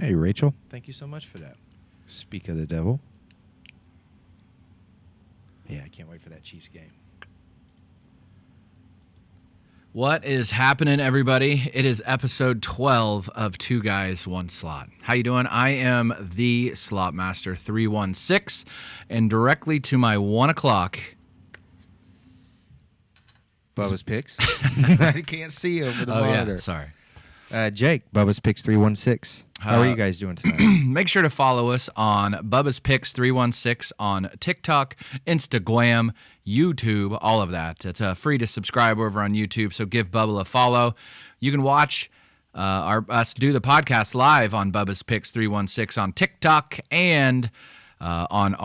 Hey, Rachel. Thank you so much for that. Speak of the devil. Yeah, I can't wait for that Chiefs game. What is happening, everybody? It is episode 12 of Two Guys, One Slot. How you doing? I am the Slot Master 316, and directly to my 1 o'clock... Bubba's Picks. I can't see over the monitor. Yeah, sorry. Jake, Bubba's Picks 316. How are you guys doing tonight? Make sure to follow us on Bubba's Picks 316 on TikTok, Instagram, YouTube, all of that. It's free to subscribe over on YouTube, so give Bubba a follow. You can watch us do the podcast live on Bubba's Picks 316 on TikTok and on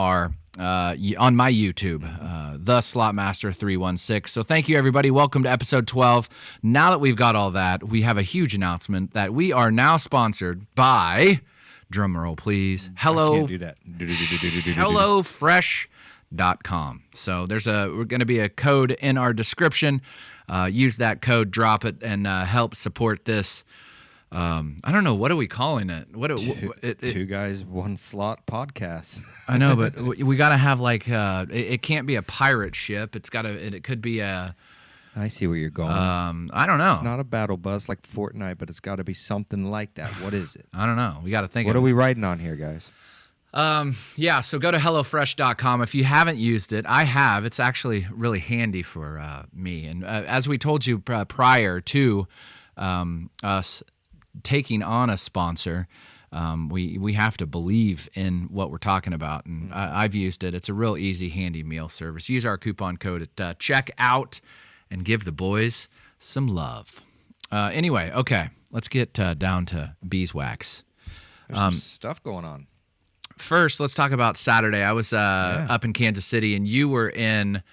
my YouTube, The Slot Master 316. So thank you, everybody. Welcome to episode 12. Now that we've got all that, we have a huge announcement that we are now sponsored by, drumroll please, HelloFresh.com. So we're going to be a code in our description. Use that code, drop it, and help support this. I don't know. What are we calling it? Two Guys, One Slot podcast. I know, but we got to have it can't be a pirate ship. It could be a. I see where you're going. I don't know. It's not a battle bus like Fortnite, but it's got to be something like that. What is it? I don't know. We got to think. What are we writing on here, guys? Yeah, so go to HelloFresh.com. If you haven't used it, I have. It's actually really handy for me. And as we told you prior to us taking on a sponsor, we have to believe in what we're talking about, and I've used it. It's a real easy, handy meal service. Use our coupon code at checkout and give the boys some love. Anyway, okay, let's get down to beeswax. There's some stuff going on. First, let's talk about Saturday. I was up in Kansas City, and you were in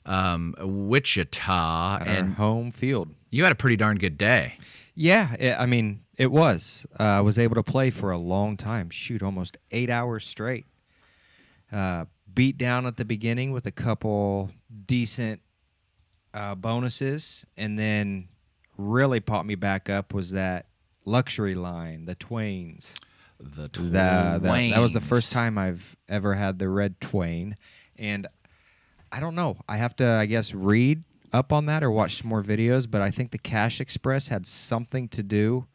Wichita. At our home field. You had a pretty darn good day. Yeah, it was. I was able to play for a long time. Shoot, almost 8 hours straight. Beat down at the beginning with a couple decent bonuses, and then really popped me back up was that luxury line, the Twains. The Twains. That was the first time I've ever had the red Twain, and I don't know. I have to, I guess, read up on that or watch some more videos, but I think the Cash Express had something to do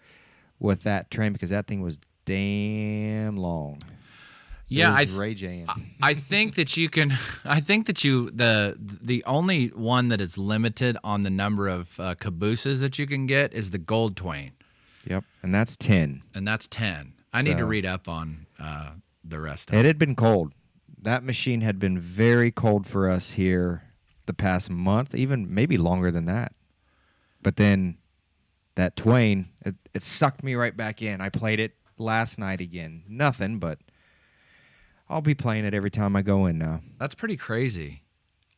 with that train because that thing was damn long. Yeah, I think that you can. I think that the only one that is limited on the number of cabooses that you can get is the Gold Twain. Yep, and that's 10. I need to read up on the rest of it. It had been cold. That machine had been very cold for us here the past month, even maybe longer than that. But then that Twain, it sucked me right back in. I played it last night again. Nothing, but I'll be playing it every time I go in now. That's pretty crazy.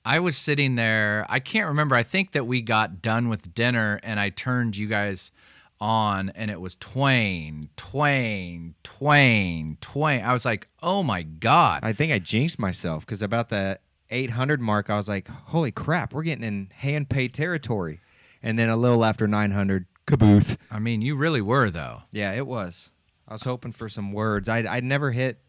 I was sitting there. I can't remember. I think that we got done with dinner, and I turned you guys on, and it was Twain. I was like, oh, my God. I think I jinxed myself because about the 800 mark, I was like, holy crap, we're getting in hand-paid territory. And then a little after 900, kabooth. I mean, you really were, though. Yeah, it was. I was hoping for some words. I'd never hit.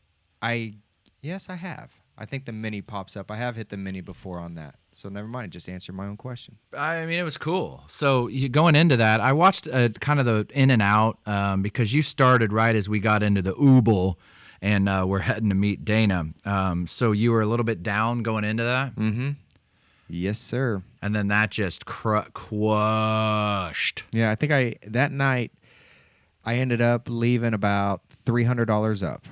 Yes, I have. I think the mini pops up. I have hit the mini before on that. So never mind. Just answer my own question. I mean, it was cool. So going into that, I watched kind of the in and out because you started right as we got into the Oobel, and we're heading to meet Dana. So you were a little bit down going into that? Mm-hmm. Yes, sir. And then that just crushed. Yeah, I think that night I ended up leaving about $300 up.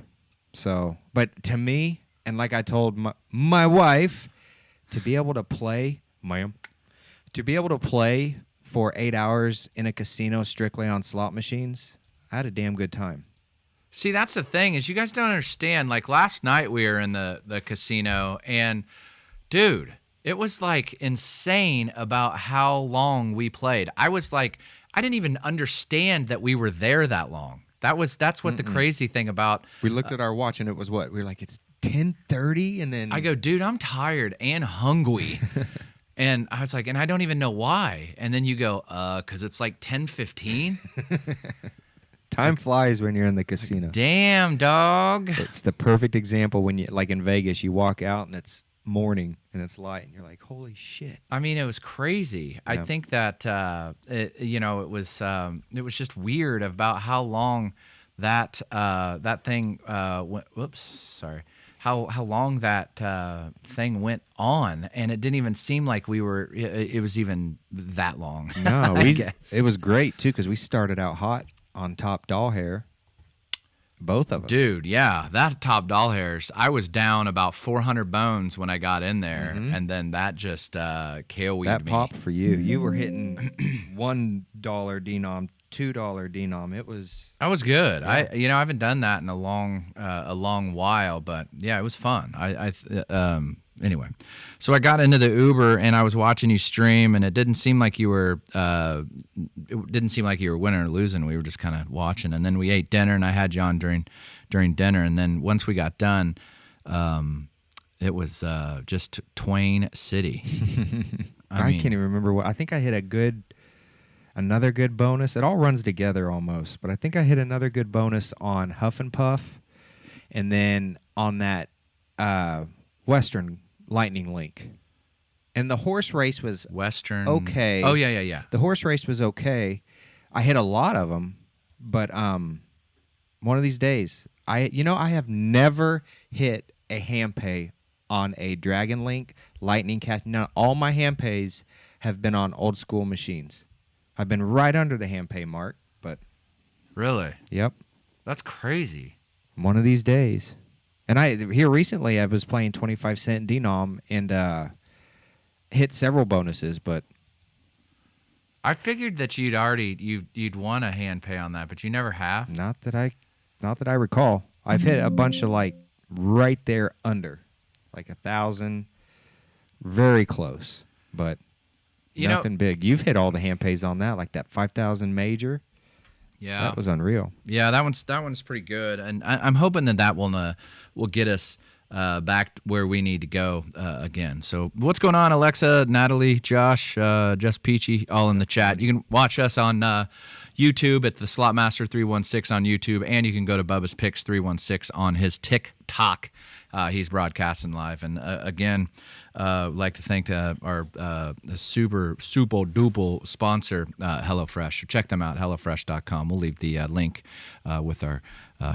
So, but to me, and like I told my wife, to be able to play, for 8 hours in a casino strictly on slot machines, I had a damn good time. See, that's the thing is you guys don't understand. Like last night we were in the casino, and dude, it was like insane about how long we played. I was like, I didn't even understand that we were there that long. That's what the crazy thing about. We looked at our watch and it was what? We were like, it's 10:30, and then I go, dude, I'm tired and hungry. And I was like, and I don't even know why. And then you go, because it's like 10:15. Time flies when you're in the casino. Damn, dog. It's the perfect example when you, like in Vegas, you walk out and it's morning and it's light and you're like, holy shit. I mean, it was crazy. I think that it was just weird about how long that thing went. Whoops, sorry. How long that thing went on, and it didn't even seem like it was even that long. No, I guess. It was great too because we started out hot on top doll hair. Both of us. Dude, yeah, that top doll hairs. I was down about 400 bones when I got in there, and then that just kale-weed that me. popped for you. You were hitting $1 denom, $2 denom. It was. I was good. Yeah. I haven't done that in a long while, but yeah, it was fun. Anyway, so I got into the Uber and I was watching you stream, and it didn't seem like you were winning or losing. We were just kind of watching, and then we ate dinner, and I had you on during dinner, and then once we got done, it was just Twain City. I can't even remember what. I think I hit another good bonus. It all runs together almost, but I think I hit another good bonus on Huff and Puff, and then on that Western Lightning Link. And the horse race was Western. okay. Oh yeah. The horse race was okay. I hit a lot of them, but one of these days, I have never hit a hand pay on a Dragon Link Lightning Cast. Now, all my hand pays have been on old school machines. I've been right under the hand pay mark, but Really? Yep. That's crazy. One of these days. And here recently I was playing 25-cent denom and hit several bonuses, but I figured that you'd want a hand pay on that, but you never have. not that I recall. I've hit a bunch of like right there under, like 1,000, very close, but nothing big. You've hit all the hand pays on that, like that 5,000 major. Yeah, that was unreal. Yeah, that one's pretty good, and I'm hoping that will get us back where we need to go again. So what's going on, Alexa, Natalie, Josh, Just Peachy, all in the chat. You can watch us on YouTube at the Slotmaster 316 on YouTube, and you can go to Bubba's Picks 316 on his TikTok. He's broadcasting live, and again, like to thank our super duper sponsor, HelloFresh. Check them out, HelloFresh.com. We'll leave the link with our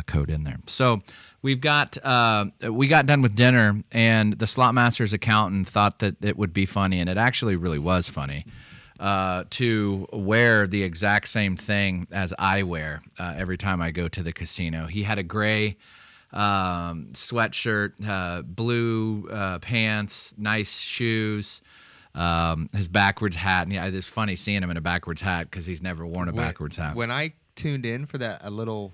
code in there. So we got done with dinner, and the Slotmaster's accountant thought that it would be funny, and it actually really was funny. To wear the exact same thing as I wear every time I go to the casino. He had a gray sweatshirt, blue pants, nice shoes, his backwards hat. And it's funny seeing him in a backwards hat because he's never worn a backwards hat. When I tuned in for that a little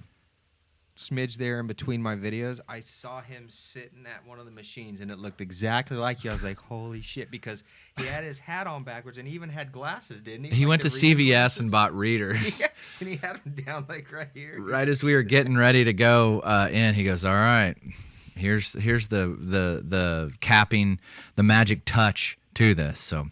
smidge there in between my videos, I saw him sitting at one of the machines, and it looked exactly like you. I was like, holy shit, because he had his hat on backwards, and he even had glasses, didn't he? He like wto CVS and bought readers. Yeah, and he had them down like right here. Right as we were getting ready to go in, he goes, all right, here's the capping, the magic touch to this. So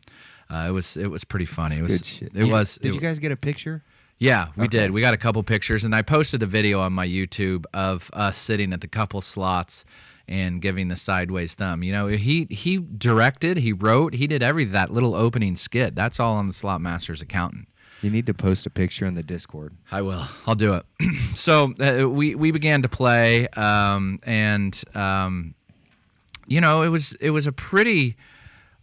it was pretty funny. It was good shit. Did you guys get a picture? Yeah, we did. We got a couple pictures, and I posted a video on my YouTube of us sitting at the couple slots and giving the sideways thumb. You know, he directed, he wrote, he did that little opening skit. That's all on the Slotmaster's accountant. You need to post a picture in the Discord. I will. I'll do it. So we began to play, and it was a pretty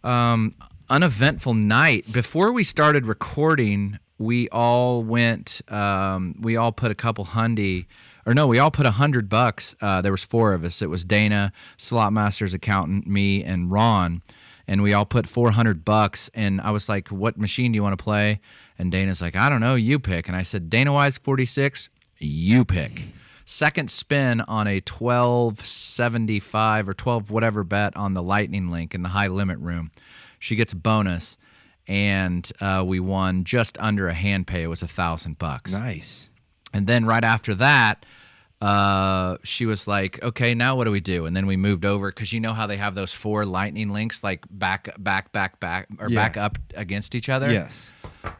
uneventful night. Before we started recording, we all went. We all put a couple hundy, or no, we all put $100. There was 4 of us. It was Dana, Slotmaster's accountant, me, and Ron, and we all put $400. And I was like, "What machine do you want to play?" And Dana's like, "I don't know. You pick." And I said, "Dana Wise 46. You pick." Second spin on a 1275 or 12 whatever bet on the Lightning Link in the high limit room. She gets a bonus. And we won just under a hand pay. It was $1,000. Nice. And then right after that, she was like, okay, now what do we do? And then we moved over because you know how they have those 4 lightning links like back, or back up against each other? Yes.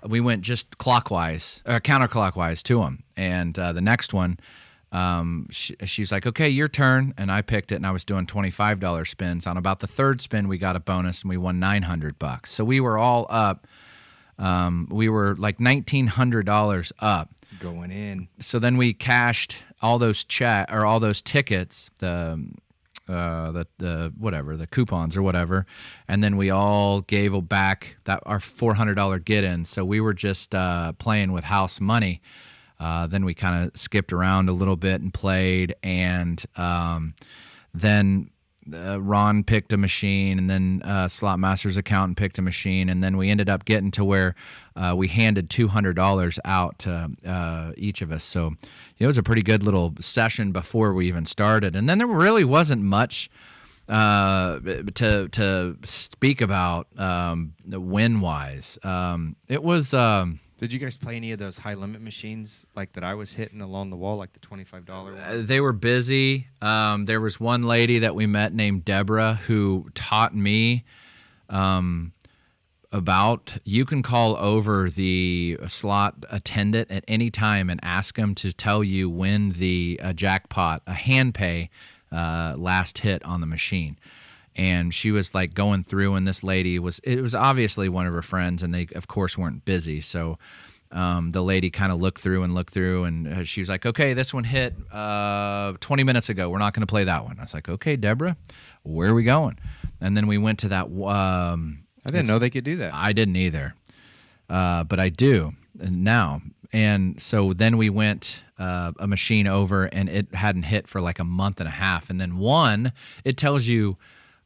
We went just clockwise, or counterclockwise to them. And the next one, she's like, okay, your turn. And I picked it, and I was doing $25 spins. On about the 3rd spin, we got a bonus, and we won $900. So we were all up. We were like $1,900 up. Going in. So then we cashed all those all those tickets, the whatever, the coupons or whatever, and then we all gave back our $400 get in. So we were just playing with house money. Then we kind of skipped around a little bit and played, and then Ron picked a machine, and then Slot Master's accountant picked a machine, and then we ended up getting to where we handed $200 out to each of us. So it was a pretty good little session before we even started. And then there really wasn't much to speak about win-wise. It was... Did you guys play any of those high-limit machines like that I was hitting along the wall, like the $25 one? They were busy. There was one lady that we met named Deborah who taught me about you can call over the slot attendant at any time and ask them to tell you when the jackpot, a hand pay, last hit on the machine. And she was like going through, and this lady it was obviously one of her friends, and they of course weren't busy. So the lady kind of looked through, and she was like, okay, this one hit 20 minutes ago. We're not going to play that one. I was like, okay, Deborah, where are we going? And then we went to that. I didn't know they could do that. I didn't either, but I do now. And so then we went a machine over, and it hadn't hit for like a month and a half. And then it tells you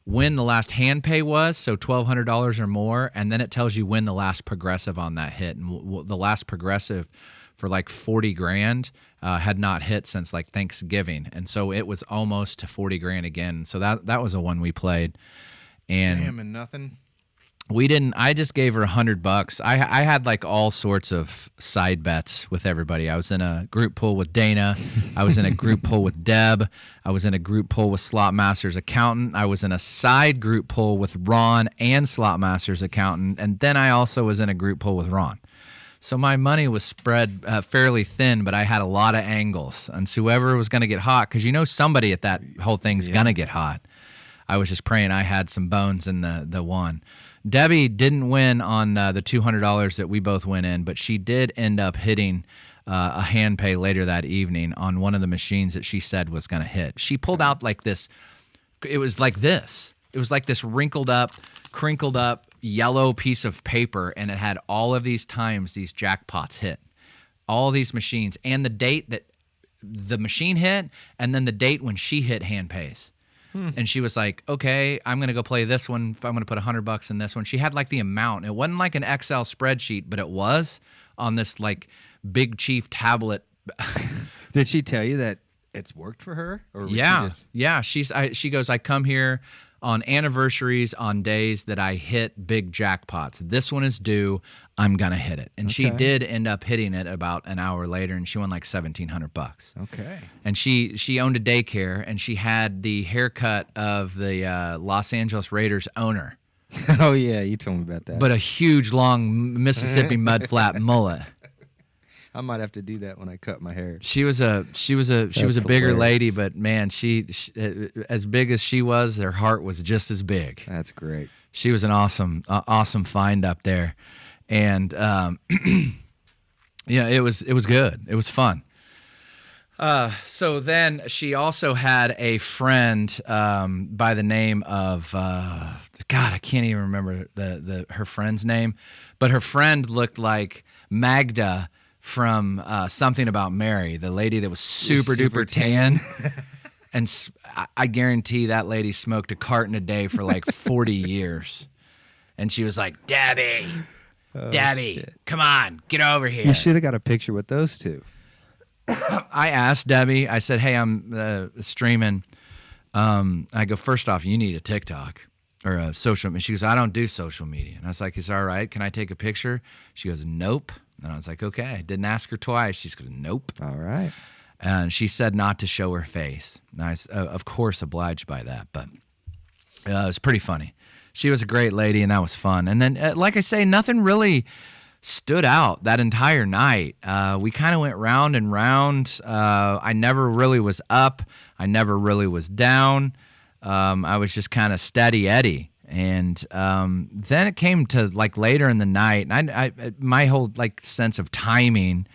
when the last hand pay was, so $1,200 or more, and then it tells you when the last progressive on that hit. And the last progressive for like 40 grand had not hit since like Thanksgiving, and so it was almost to 40 grand again. So that was the one we played. And damn, and nothing. We didn't. I just gave her $100. I had like all sorts of side bets with everybody. I was in a group pool with Dana. I was in a group pool with Deb. I was in a group pool with Slot Master's accountant. I was in a side group pool with Ron and Slot Master's accountant, and then I also was in a group pool with Ron. So my money was spread fairly thin, but I had a lot of angles. And so whoever was going to get hot, because you know somebody at that whole thing's going to get hot. I was just praying I had some bones in the one. Debbie didn't win on the $200 that we both went in, but she did end up hitting a hand pay later that evening on one of the machines that she said was going to hit. She pulled out like this. It was like this. It was like this wrinkled up, crinkled up yellow piece of paper, and it had all of these times these jackpots hit. All these machines, and the date that the machine hit, and then the date when she hit hand pays. And she was like, okay, I'm going to go play this one. I'm going to put $100 in this one. She had like the amount. It wasn't like an Excel spreadsheet, but it was on this like Big Chief tablet. Did she tell you that it's worked for her? Or Yeah. She goes, I come here on anniversaries, on days that I hit big jackpots. This one is due. I'm going to hit it. And she did end up hitting it about an hour later, and she won like $1,700. Okay. And she owned a daycare, and she had the haircut of the Los Angeles Raiders owner. Oh, yeah, you told me about that. But a huge, long Mississippi mudflap mullet. I might have to do that when I cut my hair. She was a bigger lady, but man, she as big as she was, her heart was just as big. That's great. She was an awesome find up there, and yeah, it was good. It was fun. So then she also had a friend by the name of God, I can't even remember her friend's name, but her friend looked like Magda from Something About Mary, the lady that was super duper tan. And I guarantee that lady smoked a carton a day for like 40 years. And she was like, Debbie, shit. Come on, get over here. You should have got a picture with those two. I asked Debbie, I said, hey, I'm streaming. I go, first off, you need a TikTok or a social media. She goes, I don't do social media. And I was like, it's all right. Can I take a picture? She goes, nope. And I was like, okay. I didn't ask her twice. She goes, nope. All right. And she said not to show her face. And I was, of course, obliged by that, but it was pretty funny. She was a great lady, and that was fun. And then, like I say, nothing really stood out that entire night. We kind of went round and round. I never really was up. I never really was down. I was just kind of steady Eddie. And then it came to like later in the night, and I my whole like sense of timing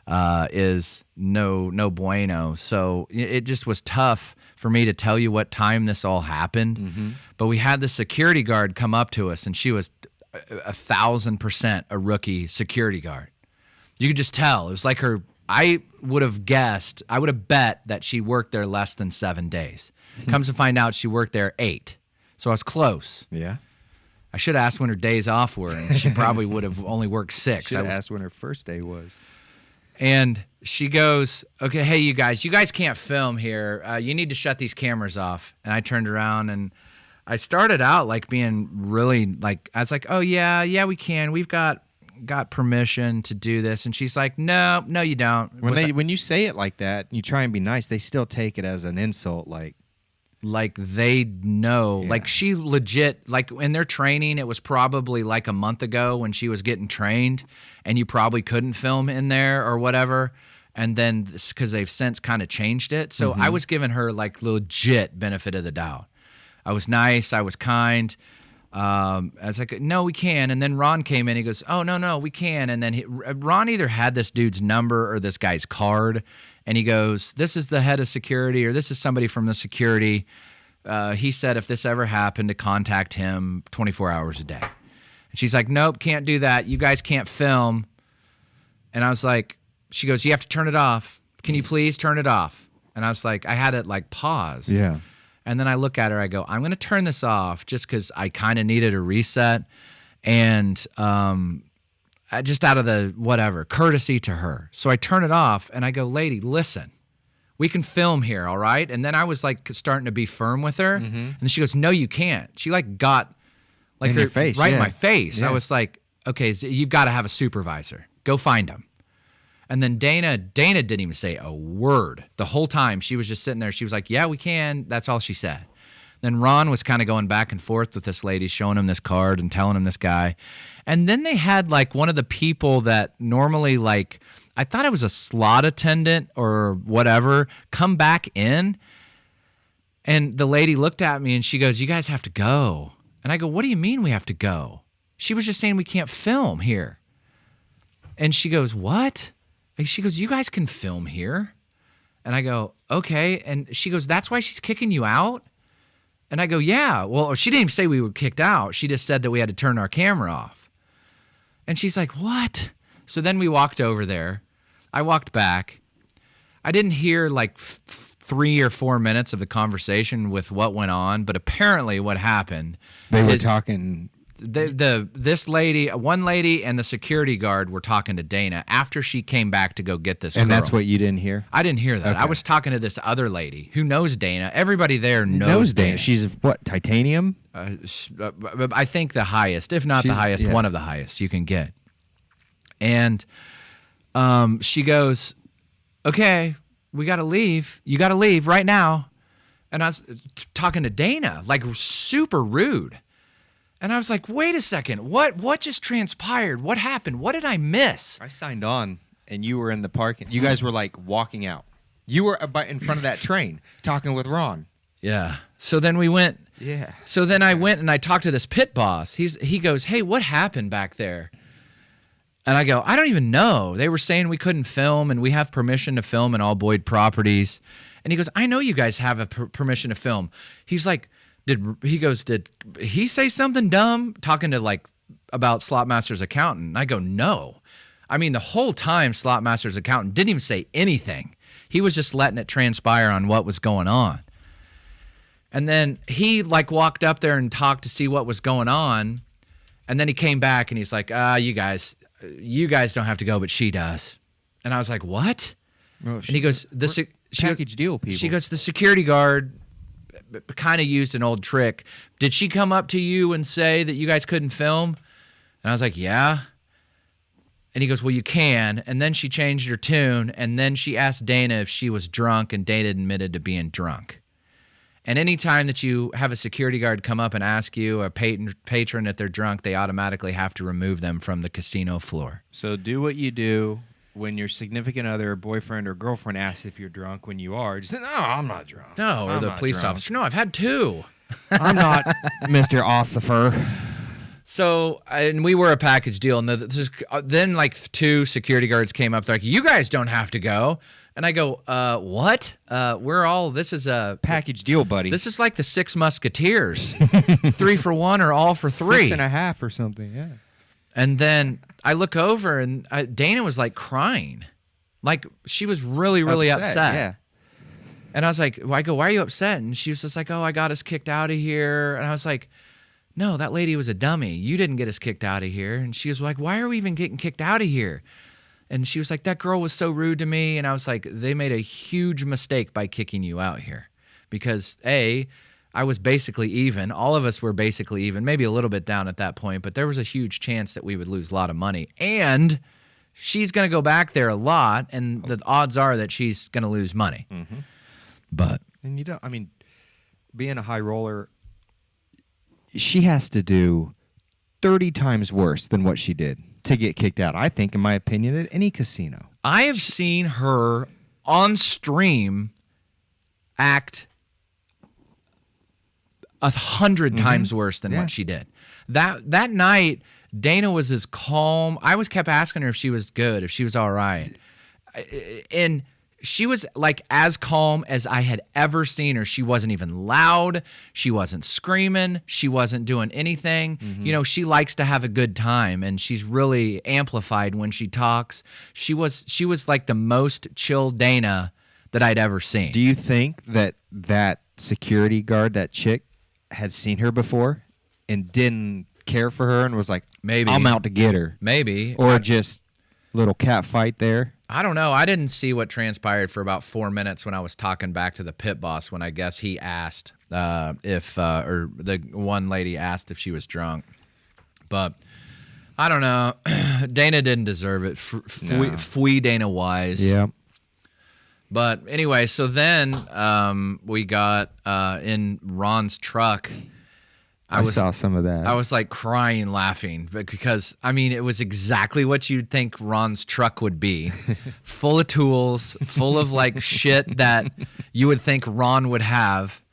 is no bueno. So it just was tough for me to tell you what time this all happened. Mm-hmm. But we had the security guard come up to us, and she was 1,000% a rookie security guard. You could just tell. It was like her. I would have bet that she worked there less than 7 days. Comes to find out, she worked there 8. So I was close. Yeah. I should have asked when her days off were, and she probably would have only worked 6. Should have asked when her first day was. And she goes, okay, hey, you guys can't film here. You need to shut these cameras off. And I turned around, and I started out like being really like, I was like, oh, yeah, we can. We've got permission to do this. And she's like, no, you don't. When you say it like that, you try and be nice, they still take it as an insult, like they know. Yeah. Like she legit, like in their training, it was probably like a month ago when she was getting trained, and you probably couldn't film in there or whatever. And then because they've since kind of changed it. So I was giving her like legit benefit of the doubt. I was nice. I was kind. I was like, no, we can. And then Ron came in. He goes, oh, no, we can. And then Ron either had this dude's number or this guy's card. And he goes, this is the head of security, or this is somebody from the security. He said if this ever happened to contact him 24 hours a day. And she's like, nope, can't do that. You guys can't film. And I was like, she goes, you have to turn it off. Can you please turn it off? And I was like, I had it like paused. Yeah. And then I look at her, I go, I'm going to turn this off just because I kind of needed a reset. And just out of the whatever, courtesy to her. So I turn it off and I go, lady, listen, we can film here, all right? And then I was like starting to be firm with her. Mm-hmm. And she goes, no, you can't. She like got like in her your face, right yeah. in my face. Yeah. I was like, okay, so you've got to have a supervisor. Go find him. And then Dana didn't even say a word the whole time. She was just sitting there. She was like, yeah, we can. That's all she said. Then Ron was kind of going back and forth with this lady, showing him this card and telling him this guy. And then they had like one of the people that normally like, I thought it was a slot attendant or whatever, come back in. And the lady looked at me and she goes, you guys have to go. And I go, what do you mean we have to go? She was just saying we can't film here. And she goes, what? And she goes, you guys can film here. And I go, okay. And she goes, that's why she's kicking you out? And I go, yeah. Well, she didn't even say we were kicked out. She just said that we had to turn our camera off. And she's like, what? So then we walked over there. I walked back. I didn't hear like 3 or 4 minutes of the conversation with what went on, but apparently what happened. They were talking. This lady, one lady, and the security guard were talking to Dana after she came back to go get this girl. And that's what you didn't hear? I didn't hear that. Okay. I was talking to this other lady who knows Dana. Everybody there knows Dana. She's what, titanium? I think the highest, if not the highest, one of the highest you can get. And she goes, okay, we got to leave. You got to leave right now. And I was talking to Dana, like super rude. And I was like, wait a second, what just transpired? What happened? What did I miss? I signed on, and you were in the parking. You guys were, like, walking out. You were in front of that train talking with Ron. Yeah. So then we went. Yeah. So then I went and I talked to this pit boss. He goes, hey, what happened back there? And I go, I don't even know. They were saying we couldn't film, and we have permission to film in all Boyd properties. And he goes, I know you guys have a permission to film. He's like, did he say something dumb talking to like about Slotmaster's accountant? And I go, no. I mean, the whole time Slotmaster's accountant didn't even say anything. He was just letting it transpire on what was going on. And then he like walked up there and talked to see what was going on. And then he came back and he's like, you guys don't have to go, but she does. And I was like, what? Oh, and he goes, package deal people. She goes, the security guard kind of used an old trick. Did she come up to you and say that you guys couldn't film? And I was like, yeah. And he goes, well, you can. And then she changed her tune, and then she asked Dana if she was drunk, and Dana admitted to being drunk. And anytime that you have a security guard come up and ask you, a patron, if they're drunk, they automatically have to remove them from the casino floor. So do what you do when your significant other, boyfriend or girlfriend asks if you're drunk when you are. Just say, no, I'm not drunk. No, or I'm the not police drunk. officer, no, I've had 2. I'm not Mr. Ossifer. So, and we were a package deal, and then like 2 security guards came up. They're like, you guys don't have to go. And I go, what? This is a Package deal, buddy. This is like the 6 Musketeers. 3 for 1 or all for 3. 6.5 or something, yeah. And then I look over, and Dana was like crying. Like she was really, really upset. Yeah. And I was like, I go, why are you upset? And she was just like, oh, I got us kicked out of here. And I was like, no, that lady was a dummy. You didn't get us kicked out of here. And she was like, why are we even getting kicked out of here? And she was like, that girl was so rude to me. And I was like, they made a huge mistake by kicking you out here. Because I was basically even. All of us were basically even, maybe a little bit down at that point. But there was a huge chance that we would lose a lot of money. And she's going to go back there a lot. And the odds are that she's going to lose money. Mm-hmm. But. And being a high roller, she has to do 30 times worse than what she did to get kicked out, I think, in my opinion, at any casino. I have seen her on stream act 100 times worse than what she did. That night, Dana was as calm. I kept asking her if she was good, if she was all right. And she was like as calm as I had ever seen her. She wasn't even loud. She wasn't screaming. She wasn't doing anything. Mm-hmm. You know, she likes to have a good time, and she's really amplified when she talks. She was like the most chill Dana that I'd ever seen. Do you think that security guard, that chick, had seen her before and didn't care for her and was like, maybe I'm out to get her? Maybe. Or just little cat fight there? I don't know. I didn't see what transpired for about 4 minutes when I was talking back to the pit boss, when I guess he asked if the one lady asked if she was drunk. But I don't know. Dana didn't deserve it. Fui Dana Wise. Yeah. But anyway, so then we got in Ron's truck. I saw some of that. I was like crying, laughing, because I mean, it was exactly what you'd think Ron's truck would be. Full of tools, full of like shit that you would think Ron would have.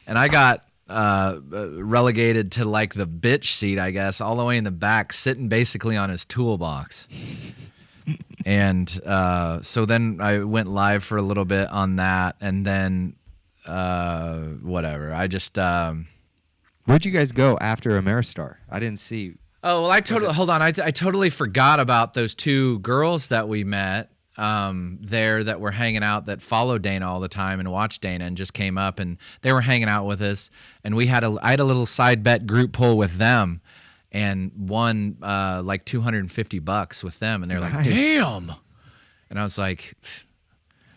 And I got relegated to like the bitch seat, I guess, all the way in the back, sitting basically on his toolbox. And so then I went live for a little bit on that, and then whatever. I just Where'd you guys go after Ameristar? I didn't see. Oh, well, hold on. I totally forgot about those 2 girls that we met there that were hanging out, that followed Dana all the time and watched Dana, and just came up, and they were hanging out with us. And I had a little side bet group pull with them, and won like $250 with them. And they're like, damn. And I was like,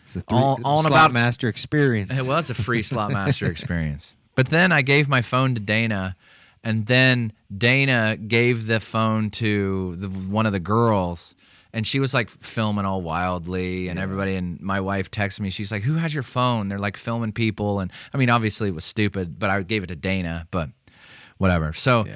it's a all slot about master experience. It was a free slot master experience. But then I gave my phone to Dana, and then Dana gave the phone to one of the girls, and she was like filming all wildly, and everybody, and my wife texted me. She's like, who has your phone? They're like filming people. And I mean, obviously it was stupid, but I gave it to Dana, but whatever. So,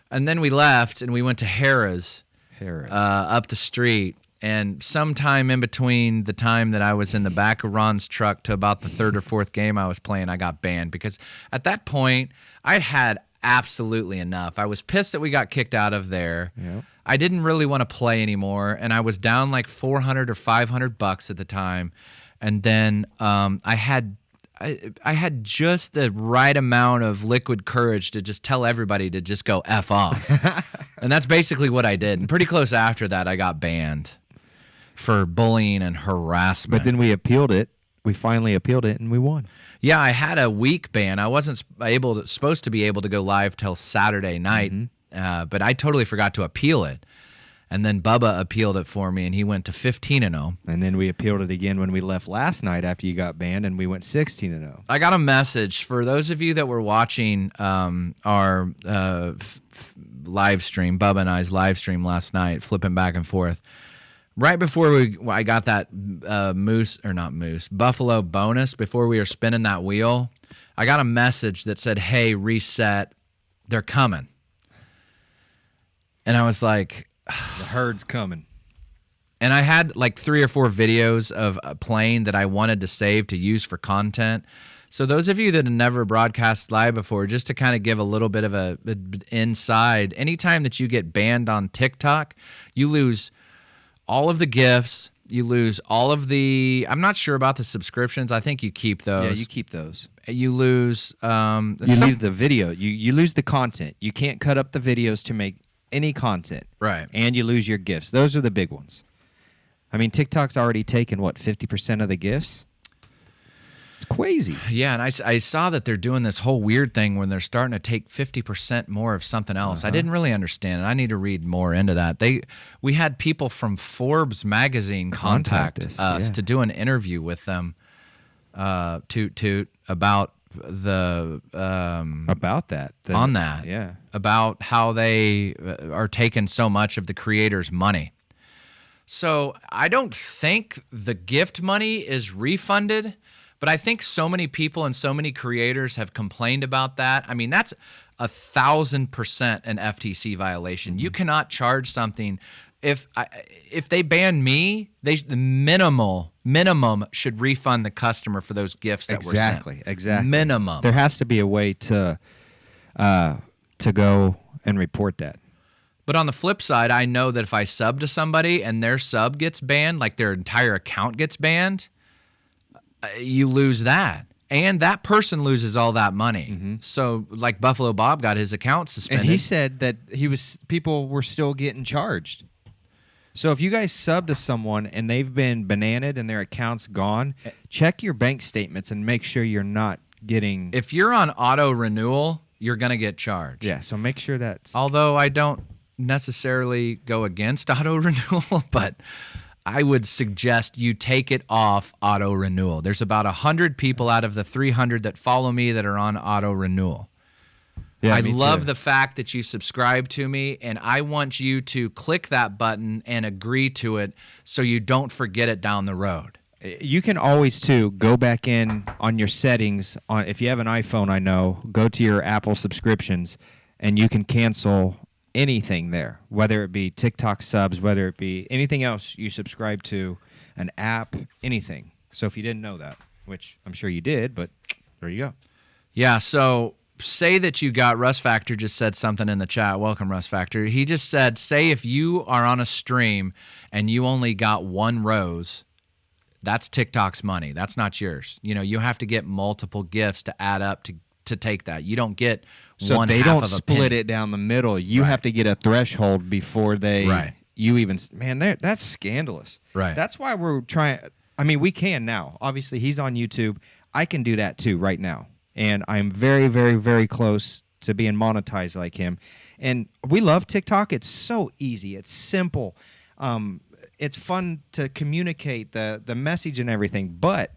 and then we left, and we went to Harrah's up the street. And sometime in between the time that I was in the back of Ron's truck to about the 3rd or 4th game I was playing, I got banned, because at that point I'd had absolutely enough. I was pissed that we got kicked out of there. Yep. I didn't really want to play anymore, and I was down like $400 or $500 at the time. And then I had just the right amount of liquid courage to just tell everybody to just go F off. And that's basically what I did. And pretty close after that, I got banned for bullying and harassment. But then we appealed it. We finally appealed it, and we won. Yeah, I had a week ban. I wasn't supposed to be able to go live till Saturday night, but I totally forgot to appeal it. And then Bubba appealed it for me, and he went to 15-0. And then we appealed it again when we left last night after you got banned, and we went 16-0. I got a message for those of you that were watching our live stream, Bubba and I's live stream last night, flipping back and forth. Right before I got that buffalo bonus, before we were spinning that wheel, I got a message that said, "Hey, reset, they're coming." And I was like, the herd's coming. And I had like 3 or 4 videos of playing that I wanted to save to use for content. So those of you that have never broadcast live before, just to kind of give a little bit of a inside, anytime that you get banned on TikTok, you lose all of the gifts. You lose all of the, I'm not sure about the subscriptions. I think you keep those. Yeah, you keep those. You lose. You lose the video. You lose the content. You can't cut up the videos to make any content. Right. And you lose your gifts. Those are the big ones. I mean, TikTok's already taken, 50% of the gifts? It's crazy. Yeah, and I saw that they're doing this whole weird thing when they're starting to take 50% more of something else. I didn't really understand it. I need to read more into that. We had people from Forbes magazine contact us to do an interview with them about the about how they are taking so much of the creators' money. So I don't think the gift money is refunded, but I think so many people and so many creators have complained about that. I mean, that's 1,000% an FTC violation. You cannot charge something. If they ban me, the minimum should refund the customer for those gifts that were sent. Exactly. Minimum. There has to be a way to go and report that. But on the flip side, I know that if I sub to somebody and their sub gets banned, like their entire account gets banned, you lose that. And that person loses all that money. Mm-hmm. So like Buffalo Bob got his account suspended. And he said that people were still getting charged. So if you guys sub to someone and they've been bananaed and their account's gone, check your bank statements and make sure you're not getting... If you're on auto renewal, you're going to get charged. Yeah, so make sure that's... Although I don't necessarily go against auto renewal, but I would suggest you take it off auto renewal. There's about 100 people out of the 300 that follow me that are on auto renewal. Yeah, I love the fact that you subscribe to me, and I want you to click that button and agree to it so you don't forget it down the road. You can always, too, go back in on your settings. If you have an iPhone, I know, go to your Apple subscriptions, and you can cancel anything there, whether it be TikTok subs, whether it be anything else you subscribe to, an app, anything. So if you didn't know that, which I'm sure you did, but there you go. Yeah, so say that you got Russ Factor just said something in the chat. Welcome, Russ Factor. He just said, say if you are on a stream and you only got 1 rose, that's TikTok's money. That's not yours. You know, you have to get multiple gifts to add up to take that. You don't get one half of a penny. So they don't split it down the middle. You have to get a threshold before they... Right. You even... Man, that's scandalous. Right. That's why we're trying... I mean, we can now. Obviously, he's on YouTube. I can do that, too, right now. And I'm very, very, very close to being monetized like him. And we love TikTok. It's so easy. It's simple. It's fun to communicate the message and everything. But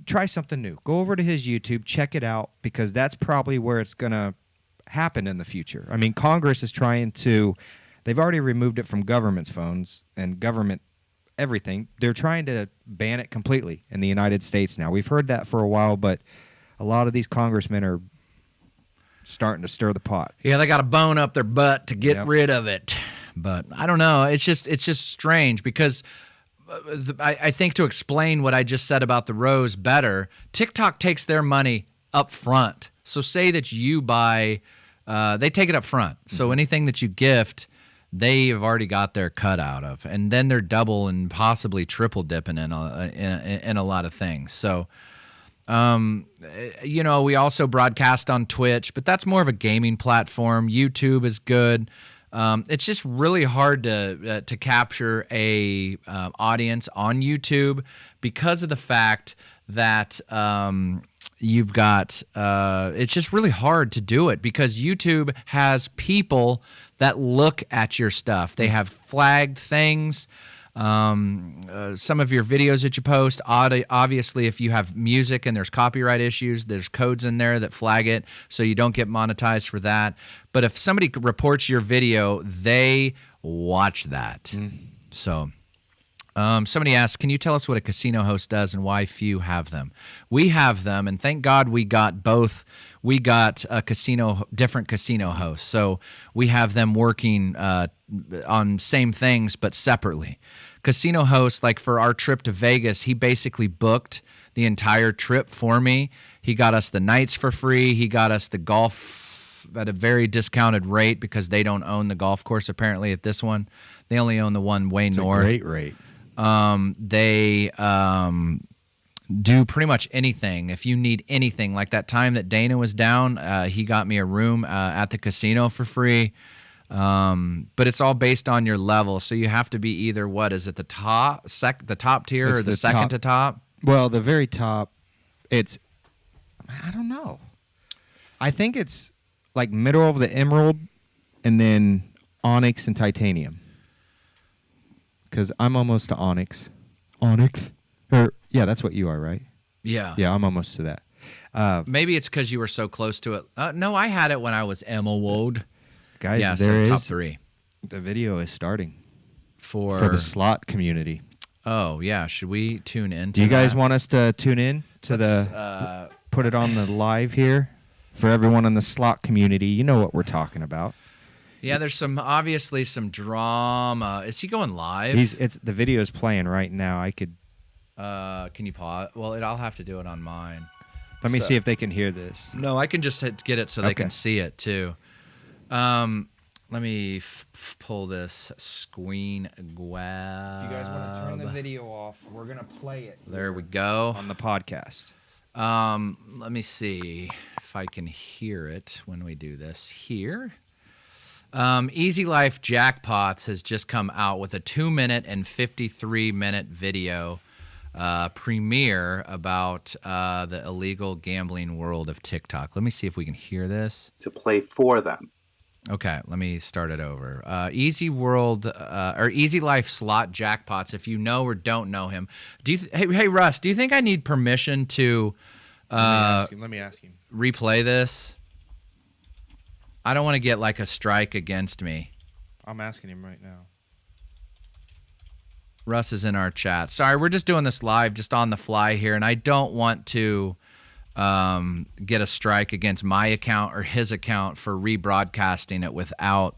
try something new. Go over to his YouTube. Check it out, because that's probably where it's going to happen in the future. I mean, Congress is trying to... They've already removed it from government's phones and government everything. They're trying to ban it completely in the United States now. We've heard that for a while, but a lot of these congressmen are starting to stir the pot. Yeah, they got a bone up their butt to get rid of it. But I don't know. It's just strange, because I think to explain what I just said about the rose better, TikTok takes their money up front. So say that you buy, they take it up front. So anything that you gift, they have already got their cut out of, and then they're double and possibly triple dipping in a lot of things. So, you know, we also broadcast on Twitch, but that's more of a gaming platform. YouTube is good. It's just really hard to capture a audience on YouTube because of the fact that you've got it's just really hard to do it, because YouTube has people that look at your stuff. They have flagged things. Some of your videos that you post. Obviously, if you have music and there's copyright issues, there's codes in there that flag it, so you don't get monetized for that. But if somebody reports your video, they watch that. So somebody asked, can you tell us what a casino host does and why few have them? We have them, and thank God we got both. We got different casino hosts. So we have them working on same things but separately. Casino host, like for our trip to Vegas, he basically booked the entire trip for me. He got us the nights for free. He got us the golf at a very discounted rate because they don't own the golf course apparently at this one. They only own the one way north. A great rate. They do pretty much anything. If you need anything, like that time that Dana was down, he got me a room at the casino for free. But it's all based on your level. So you have to be either, what is it, the top tier or the second to top? Well, the very top, I don't know. I think it's like middle of the emerald and then onyx and titanium. Because I'm almost to onyx. Onyx? Yeah, that's what you are, right? Yeah. Yeah, I'm almost to that. Maybe it's because you were so close to it. No, I had it when I was emerald. Guys, yeah, there so top is 3. The video is starting for the slot community. Oh, yeah. Should we tune in? Do you guys want us to tune in to put it on the live here for everyone in the slot community? You know what we're talking about. Yeah, there's obviously some drama. Is he going live? The video is playing right now. I could. Can you pause? Well, I'll have to do it on mine. Let me see if they can hear this. No, I can just get it so they can see it too. Let me pull this screen grab. If you guys want to turn the video off, we're gonna play it. There we go on the podcast. Let me see if I can hear it when we do this here. Easy Life Jackpots has just come out with a 2-minute and 53-minute video premiere about the illegal gambling world of TikTok. Let me see if we can hear this. To play for them. Okay, let me start it over. Easy Life Slot Jackpots. If you know or don't know him, hey Russ, do you think I need permission to let me ask him. Replay this? I don't want to get like a strike against me. I'm asking him right now. Russ is in our chat. Sorry, we're just doing this live, just on the fly here, and I don't want to get a strike against my account or his account for rebroadcasting it without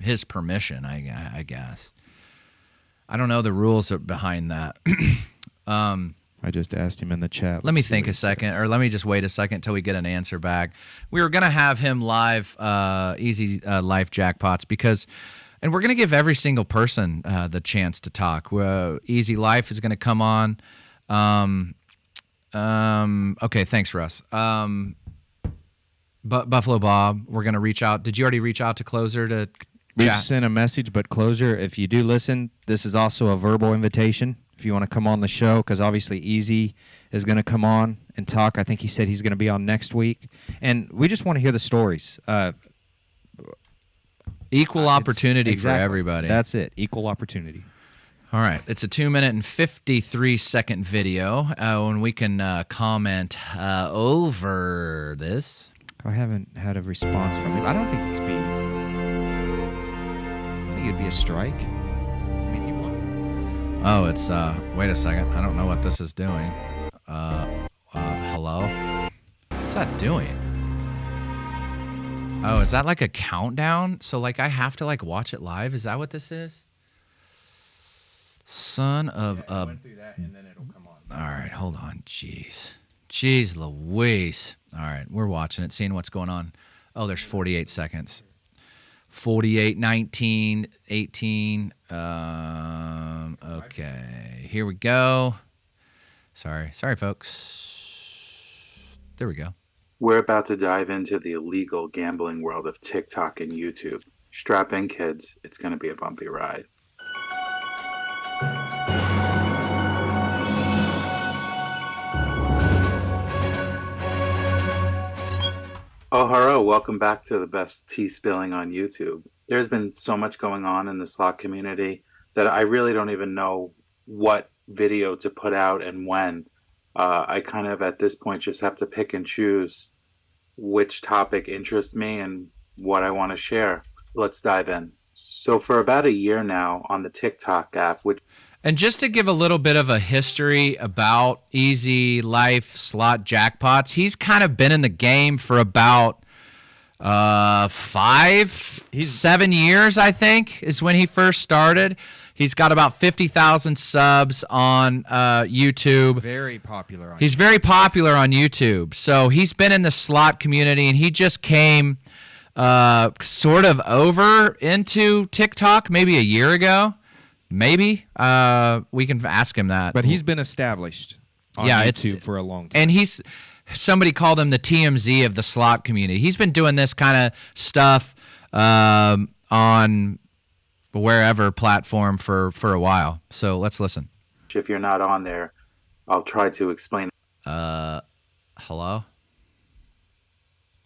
his permission, I guess. I don't know the rules behind that. I just asked him in the chat. Let me think a second, or let me just wait a second until we get an answer back. We were going to have him live, Easy Life Jackpots, because, and we're going to give every single person the chance to talk. Easy Life is going to come on. Okay, thanks, Russ. Buffalo Bob, we're going to reach out. Did you already reach out to Closer to We've sent a message, but Closer, if you do listen, this is also a verbal invitation. If you want to come on the show, because obviously Easy is going to come on and talk. I think he said he's going to be on next week. And we just want to hear the stories. Equal opportunity for everybody. That's it. Equal opportunity. All right. It's a 2-minute and 53-second video. When we can comment over this. I haven't had a response from him. I don't think it could be. I think it'd be a strike. Oh, it's, wait a second. I don't know what this is doing. Hello? What's that doing? Oh, is that like a countdown? So, like, I have to, like, watch it live? Is that what this is? Son of a... went through that and then it'll come on. All right, hold on. Jeez Louise. All right, we're watching it, seeing what's going on. Oh, there's 48 seconds. 48, 19, 18. Okay, here we go. Sorry, folks. There we go. We're about to dive into the illegal gambling world of TikTok and YouTube. Strap in, kids. It's going to be a bumpy ride. Oh, hello. Welcome back to the best tea spilling on YouTube. There's been so much going on in the slot community. that I really don't even know what video to put out and when. I kind of at this point just have to pick and choose which topic interests me and what I want to share. Let's dive in. So, for about a year now on the TikTok app, which And just to give a little bit of a history about Easy Life slot jackpots, he's kind of been in the game for about 7 years, I think, is when he first started. He's got about 50,000 subs on YouTube. Very popular on He's very popular on YouTube. So he's been in the slot community, and he just came sort of over into TikTok maybe a year ago. Maybe. We can ask him that. But he's been established on YouTube for a long time. And somebody called him the TMZ of the slot community. He's been doing this kind of stuff on wherever platform for a while. So let's listen. if you're not on there, I'll try to explain Hello?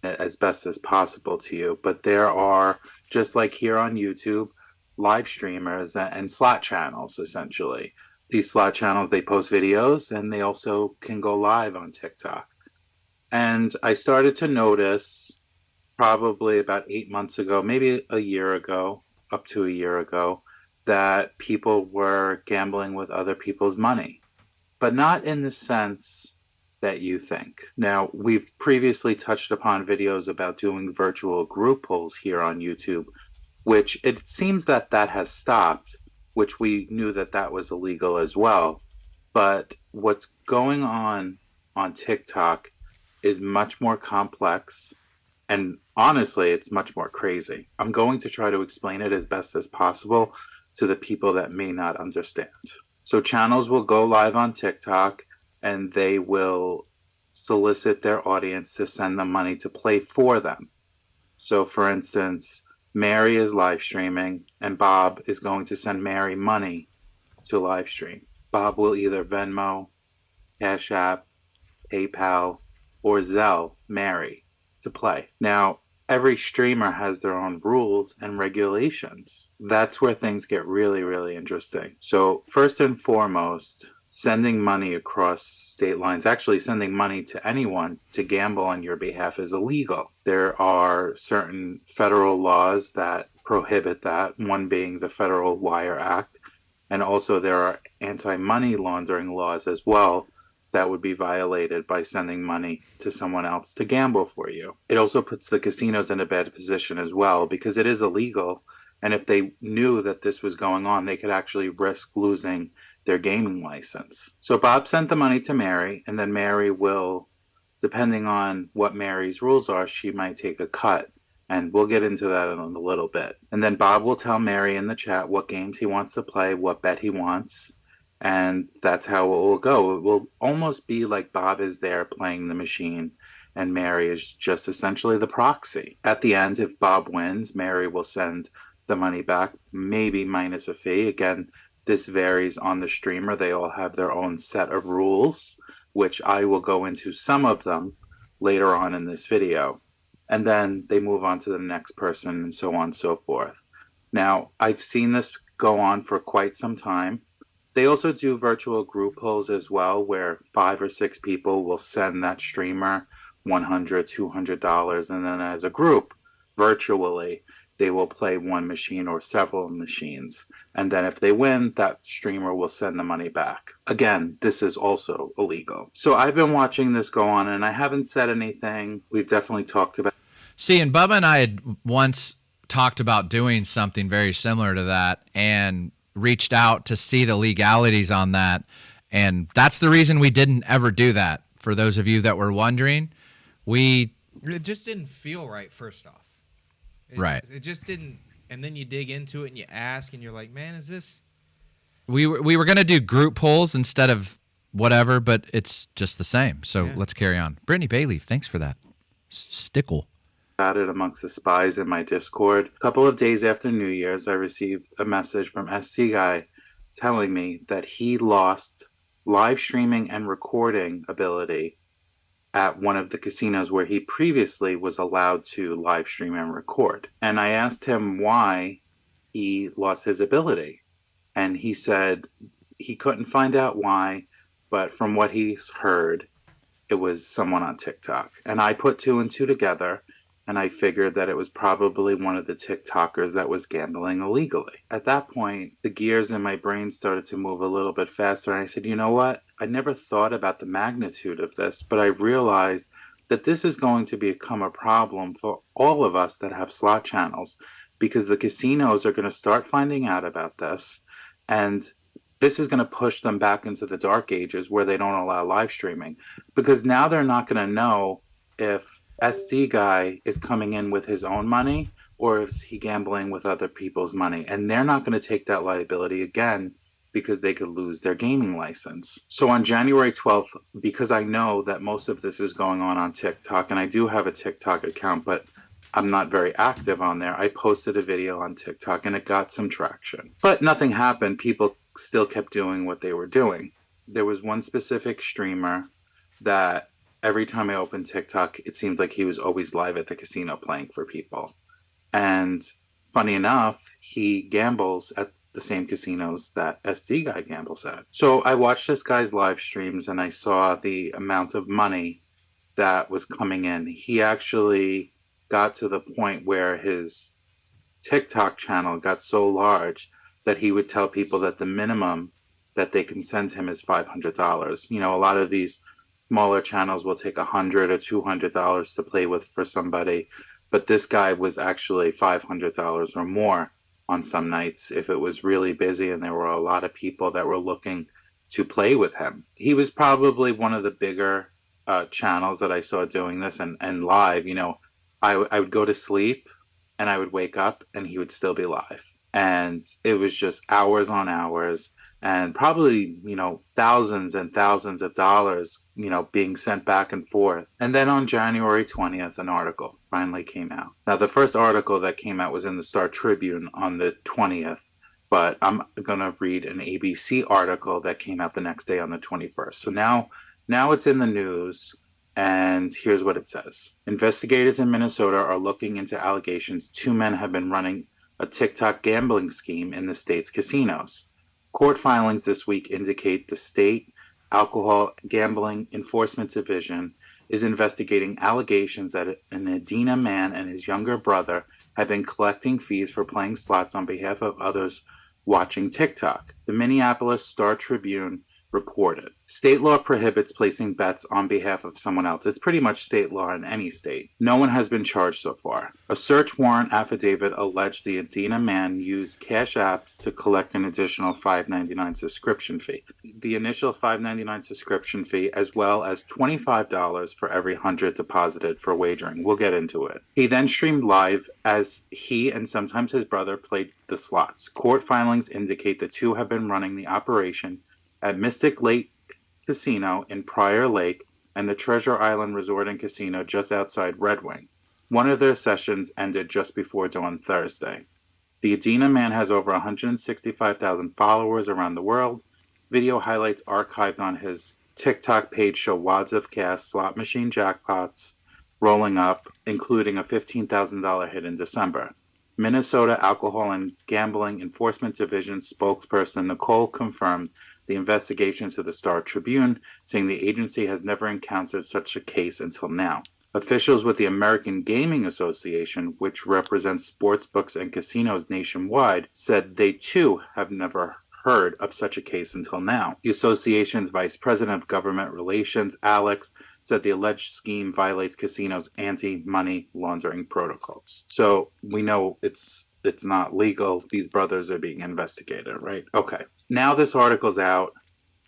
it as best as possible to you. But there are, just like here on YouTube, live streamers and slot channels, essentially. These slot channels, they post videos and they also can go live on TikTok. And I started to notice probably about 8 months ago, maybe a year ago, up to a year ago, that people were gambling with other people's money, but not in the sense that you think. Now, we've previously touched upon videos about doing virtual group pulls here on YouTube, which it seems that has stopped, which we knew that was illegal as well. But what's going on TikTok is much more complex, and honestly, it's much more crazy. I'm going to try to explain it as best as possible to the people that may not understand. So channels will go live on TikTok and they will solicit their audience to send them money to play for them. So for instance, Mary is live streaming and Bob is going to send Mary money to live stream. Bob will either Venmo, Cash App, PayPal, or Zelle Mary to play. Now, every streamer has their own rules and regulations. That's where things get really, really interesting. So first and foremost, sending money across state lines, actually sending money to anyone to gamble on your behalf, is illegal. There are certain federal laws that prohibit that, one being the Federal Wire Act, and also there are anti-money laundering laws as well that would be violated by sending money to someone else to gamble for you. It also puts the casinos in a bad position as well because it is illegal, and if they knew that this was going on, they could actually risk losing their gaming license. So Bob sent the money to Mary, and then Mary will, depending on what Mary's rules are, she might take a cut, and we'll get into that in a little bit. And then Bob will tell Mary in the chat what games he wants to play, what bet he wants, and that's how it will go. It will almost be like Bob is there playing the machine and Mary is just essentially the proxy. At the end, if Bob wins, Mary will send the money back, maybe minus a fee. Again, this varies on the streamer. They all have their own set of rules, which I will go into some of them later on in this video. And then they move on to the next person and so on and so forth. Now, I've seen this go on for quite some time. They also do virtual group pulls as well, where 5 or 6 people will send that streamer $100, $200, and then as a group, virtually, they will play one machine or several machines. And then if they win, that streamer will send the money back. Again, this is also illegal. So I've been watching this go on, and I haven't said anything. We've definitely talked about. See, and Bubba and I had once talked about doing something very similar to that and reached out to see the legalities on that. And that's the reason we didn't ever do that. For those of you that were wondering, it just didn't feel right, first off. Right. It just didn't. And then you dig into it and you ask and you're like, man, is this? We were going to do group polls instead of whatever, but it's just the same. So let's carry on. Brittany Bailey, thanks for that. Stickle. About it amongst the spies in my Discord. A couple of days after New Year's, I received a message from SC Guy telling me that he lost live streaming and recording ability at one of the casinos where he previously was allowed to live stream and record. And I asked him why he lost his ability. And he said he couldn't find out why, but from what he's heard, it was someone on TikTok. And I put two and two together, and I figured that it was probably one of the TikTokers that was gambling illegally. At that point, the gears in my brain started to move a little bit faster, and I said, you know what? I never thought about the magnitude of this, but I realized that this is going to become a problem for all of us that have slot channels, because the casinos are going to start finding out about this, and this is going to push them back into the dark ages where they don't allow live streaming, because now they're not going to know if SD guy is coming in with his own money or is he gambling with other people's money, and they're not going to take that liability again because they could lose their gaming license. So on January 12th, because I know that most of this is going on TikTok, and I do have a TikTok account, but I'm not very active on there, I posted a video on TikTok and it got some traction. But nothing happened. People still kept doing what they were doing. There was one specific streamer that every time I opened TikTok, it seemed like he was always live at the casino playing for people. And funny enough, he gambles at the same casinos that SD guy gambles at. So I watched this guy's live streams and I saw the amount of money that was coming in. He actually got to the point where his TikTok channel got so large that he would tell people that the minimum that they can send him is $500. You know, a lot of these smaller channels will take $100 or $200 to play with for somebody, but this guy was actually $500 or more on some nights if it was really busy and there were a lot of people that were looking to play with him. He was probably one of the bigger channels that I saw doing this, and live, you know, I would go to sleep and I would wake up and he would still be live. And it was just hours on hours, and probably, you know, thousands and thousands of dollars, you know, being sent back and forth. And then on January 20th, an article finally came out. Now, the first article that came out was in the Star Tribune on the 20th, but I'm going to read an ABC article that came out the next day on the 21st. So now it's in the news. And here's what it says. Investigators in Minnesota are looking into allegations 2 men have been running a TikTok gambling scheme in the state's casinos. Court filings this week indicate the state alcohol gambling enforcement division is investigating allegations that an Edina man and his younger brother have been collecting fees for playing slots on behalf of others watching TikTok. The Minneapolis Star Tribune reported. State law prohibits placing bets on behalf of someone else. It's pretty much state law in any state. No one has been charged so far. A search warrant affidavit alleged the Edina man used cash apps to collect an additional $5.99 subscription fee. The initial $5.99 subscription fee, as well as $25 for every 100 deposited for wagering. We'll get into it. He then streamed live as he and sometimes his brother played the slots. Court filings indicate the two have been running the operation at Mystic Lake Casino in Prior Lake and the Treasure Island Resort and Casino just outside Red Wing. One of their sessions ended just before dawn Thursday. The Edina man has over 165,000 followers around the world. Video highlights archived on his TikTok page show wads of cash, slot machine jackpots rolling up, including a $15,000 hit in December. Minnesota Alcohol and Gambling Enforcement Division spokesperson Nicole confirmed the investigation to the Star Tribune, saying the agency has never encountered such a case until now. Officials with the American Gaming Association, which represents sportsbooks and casinos nationwide, said they too have never heard of such a case until now. The association's vice president of government relations, Alex, said the alleged scheme violates casinos' anti-money laundering protocols. So we know it's not legal. These brothers are being investigated, right? Okay. Now this article's out,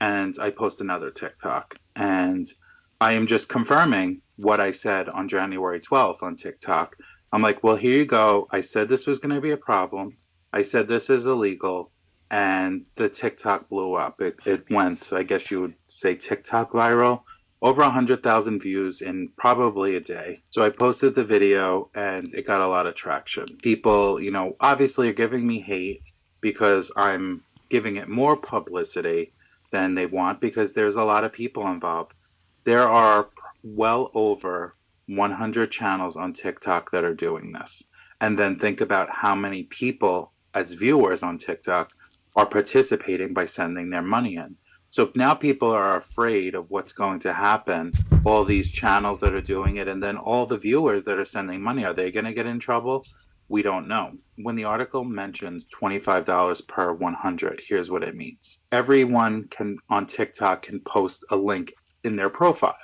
and I post another TikTok, and I am just confirming what I said on January 12th on TikTok. I'm like, well, here you go. I said this was going to be a problem. I said this is illegal, and the TikTok blew up. It went, I guess you would say, TikTok viral. Over 100,000 views in probably a day. So I posted the video and it got a lot of traction. People, you know, obviously are giving me hate because I'm giving it more publicity than they want, because there's a lot of people involved. There are well over 100 channels on TikTok that are doing this. And then think about how many people as viewers on TikTok are participating by sending their money in. So now people are afraid of what's going to happen. All these channels that are doing it, and then all the viewers that are sending money, are they going to get in trouble? We don't know. When the article mentions $25 per 100, here's what it means. Everyone on TikTok can post a link in their profile.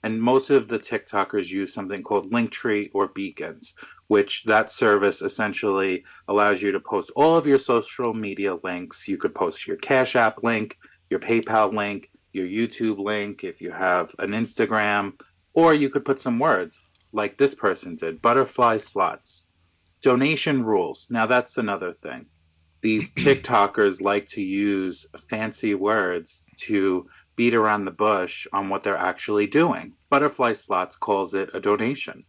And most of the TikTokers use something called Linktree or Beacons, which that service essentially allows you to post all of your social media links. You could post your Cash App link, your PayPal link, your YouTube link, if you have an Instagram, or you could put some words like this person did, butterfly slots. Donation rules. Now that's another thing. These TikTokers like to use fancy words to beat around the bush on what they're actually doing. Butterfly Slots calls it a donation.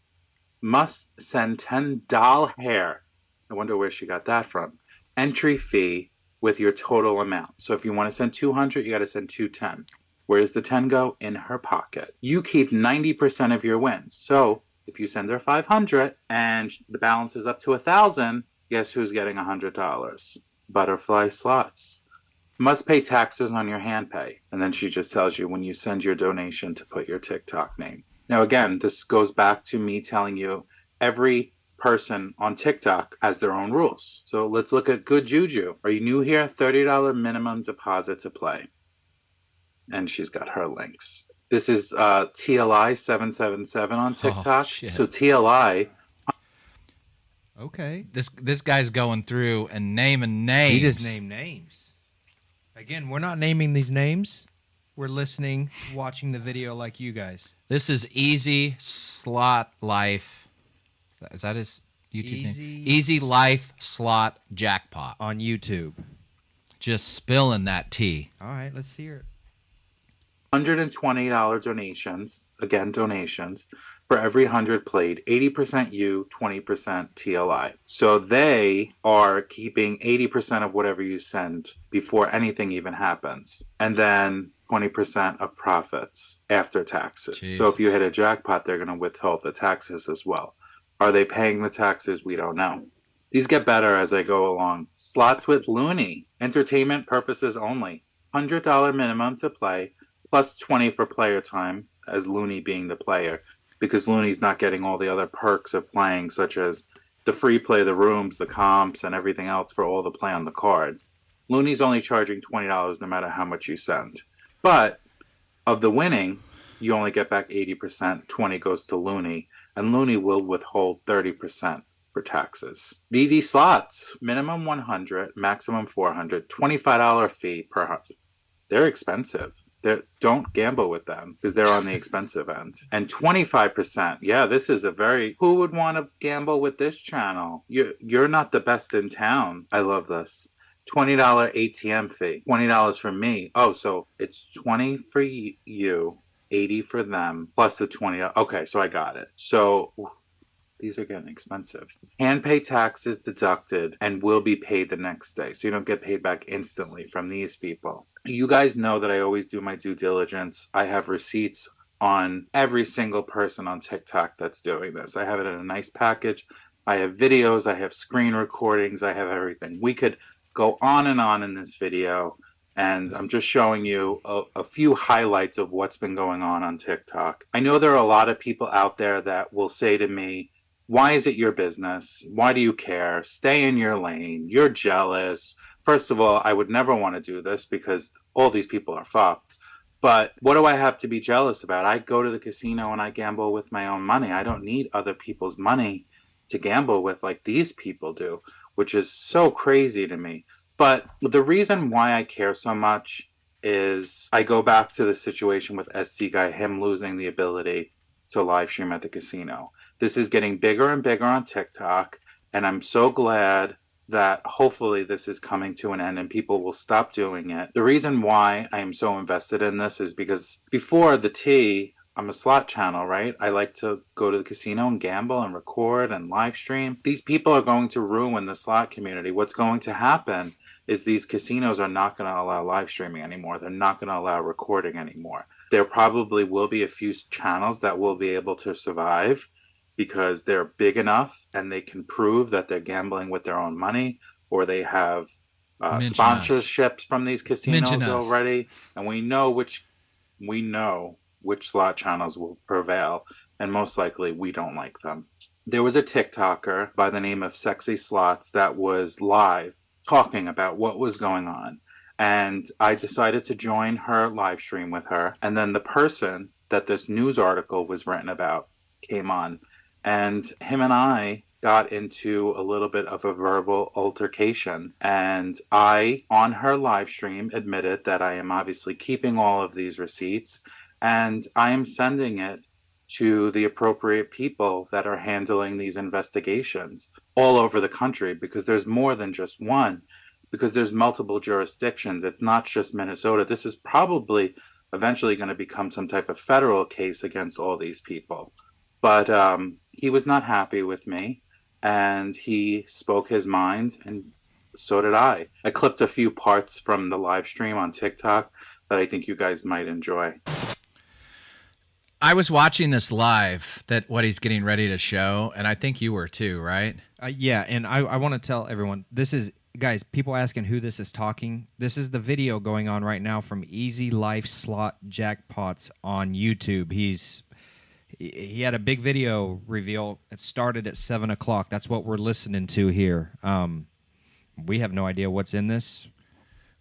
Must send $10 hair. I wonder where she got that from. Entry fee with your total amount. So if you want to send 200, you got to send 210. Where does the 10 go? In her pocket. You keep 90% of your wins. So if you send her 500 and the balance is up to 1,000, guess who's getting $100? Butterfly Slots. Must pay taxes on your hand pay. And then she just tells you when you send your donation to put your TikTok name. Now, again, this goes back to me telling you every person on TikTok has their own rules. So let's look at Good Juju. Are you new here? $30 minimum deposit to play. And she's got her links. This is TLI 777 on TikTok. So TLI. Okay. This guy's going through and naming names. He just named names. Again, we're not naming these names. We're listening, watching the video like you guys. This is Easy Slot Life. Is that his YouTube name? Easy Life Slot Jackpot. On YouTube. Just spilling that tea. All right, let's hear it. $120 donations, again, donations, for every 100 played. 80% you, 20% TLI. So they are keeping 80% of whatever you send before anything even happens. And then 20% of profits after taxes. Jesus. So if you hit a jackpot, they're going to withhold the taxes as well. Are they paying the taxes? We don't know. These get better as I go along. Slots with Looney. Entertainment purposes only. $100 minimum to play. Plus 20 for player time, as Looney being the player, because Looney's not getting all the other perks of playing, such as the free play, the rooms, the comps, and everything else for all the play on the card. Looney's only charging $20 no matter how much you send. But of the winning, you only get back 80%, 20 goes to Looney, and Looney will withhold 30% for taxes. VV slots, minimum 100, maximum 400, $25 fee per 100. They're expensive. Don't gamble with them because they're on the expensive end. And 25%. Yeah, this is a very... Who would want to gamble with this channel? You're not the best in town. I love this. $20 ATM fee. $20 for me. Oh, so it's 20 for you, 80 for them, plus the 20. Okay, so I got it. So... These are getting expensive. Hand pay taxes deducted and will be paid the next day. So you don't get paid back instantly from these people. You guys know that I always do my due diligence. I have receipts on every single person on TikTok that's doing this. I have it in a nice package. I have videos. I have screen recordings. I have everything. We could go on in this video. And I'm just showing you a few highlights of what's been going on TikTok. I know there are a lot of people out there that will say to me, why is it your business? Why do you care? Stay in your lane. You're jealous. First of all, I would never want to do this because all these people are fucked. But what do I have to be jealous about? I go to the casino and I gamble with my own money. I don't need other people's money to gamble with like these people do, which is so crazy to me. But the reason why I care so much is I go back to the situation with SC Guy, him losing the ability to live stream at the casino. This is getting bigger and bigger on TikTok, and I'm so glad that hopefully this is coming to an end and people will stop doing it. The reason why I am so invested in this is because before the T, I'm a slot channel, right? I like to go to the casino and gamble and record and live stream. These people are going to ruin the slot community. What's going to happen is these casinos are not going to allow live streaming anymore. They're not going to allow recording anymore. There probably will be a few channels that will be able to survive because they're big enough and they can prove that they're gambling with their own money, or they have Mention us. sponsorships from these casinos Mention us. already, and we know which slot channels will prevail, and most likely we don't like them. There was a TikToker by the name of Sexy Slots that was live talking about what was going on, and I decided to join her live stream with her, and then the person that this news article was written about came on, and him and I got into a little bit of a verbal altercation, and I, on her live stream, admitted that I am obviously keeping all of these receipts, and I am sending it to the appropriate people that are handling these investigations all over the country, because there's more than just one, because there's multiple jurisdictions. It's not just Minnesota. This is probably eventually going to become some type of federal case against all these people. But he was not happy with me, and he spoke his mind, and so did I. I clipped a few parts from the live stream on TikTok that I think you guys might enjoy. I was watching this live, what he's getting ready to show, and I think you were too, right? Yeah, and I want to tell everyone, this is, guys, people asking who this is talking. This is the video going on right now from Easy Life Slot Jackpots on YouTube. He had a big video reveal. It started at 7 o'clock. That's what we're listening to here. We have no idea what's in this.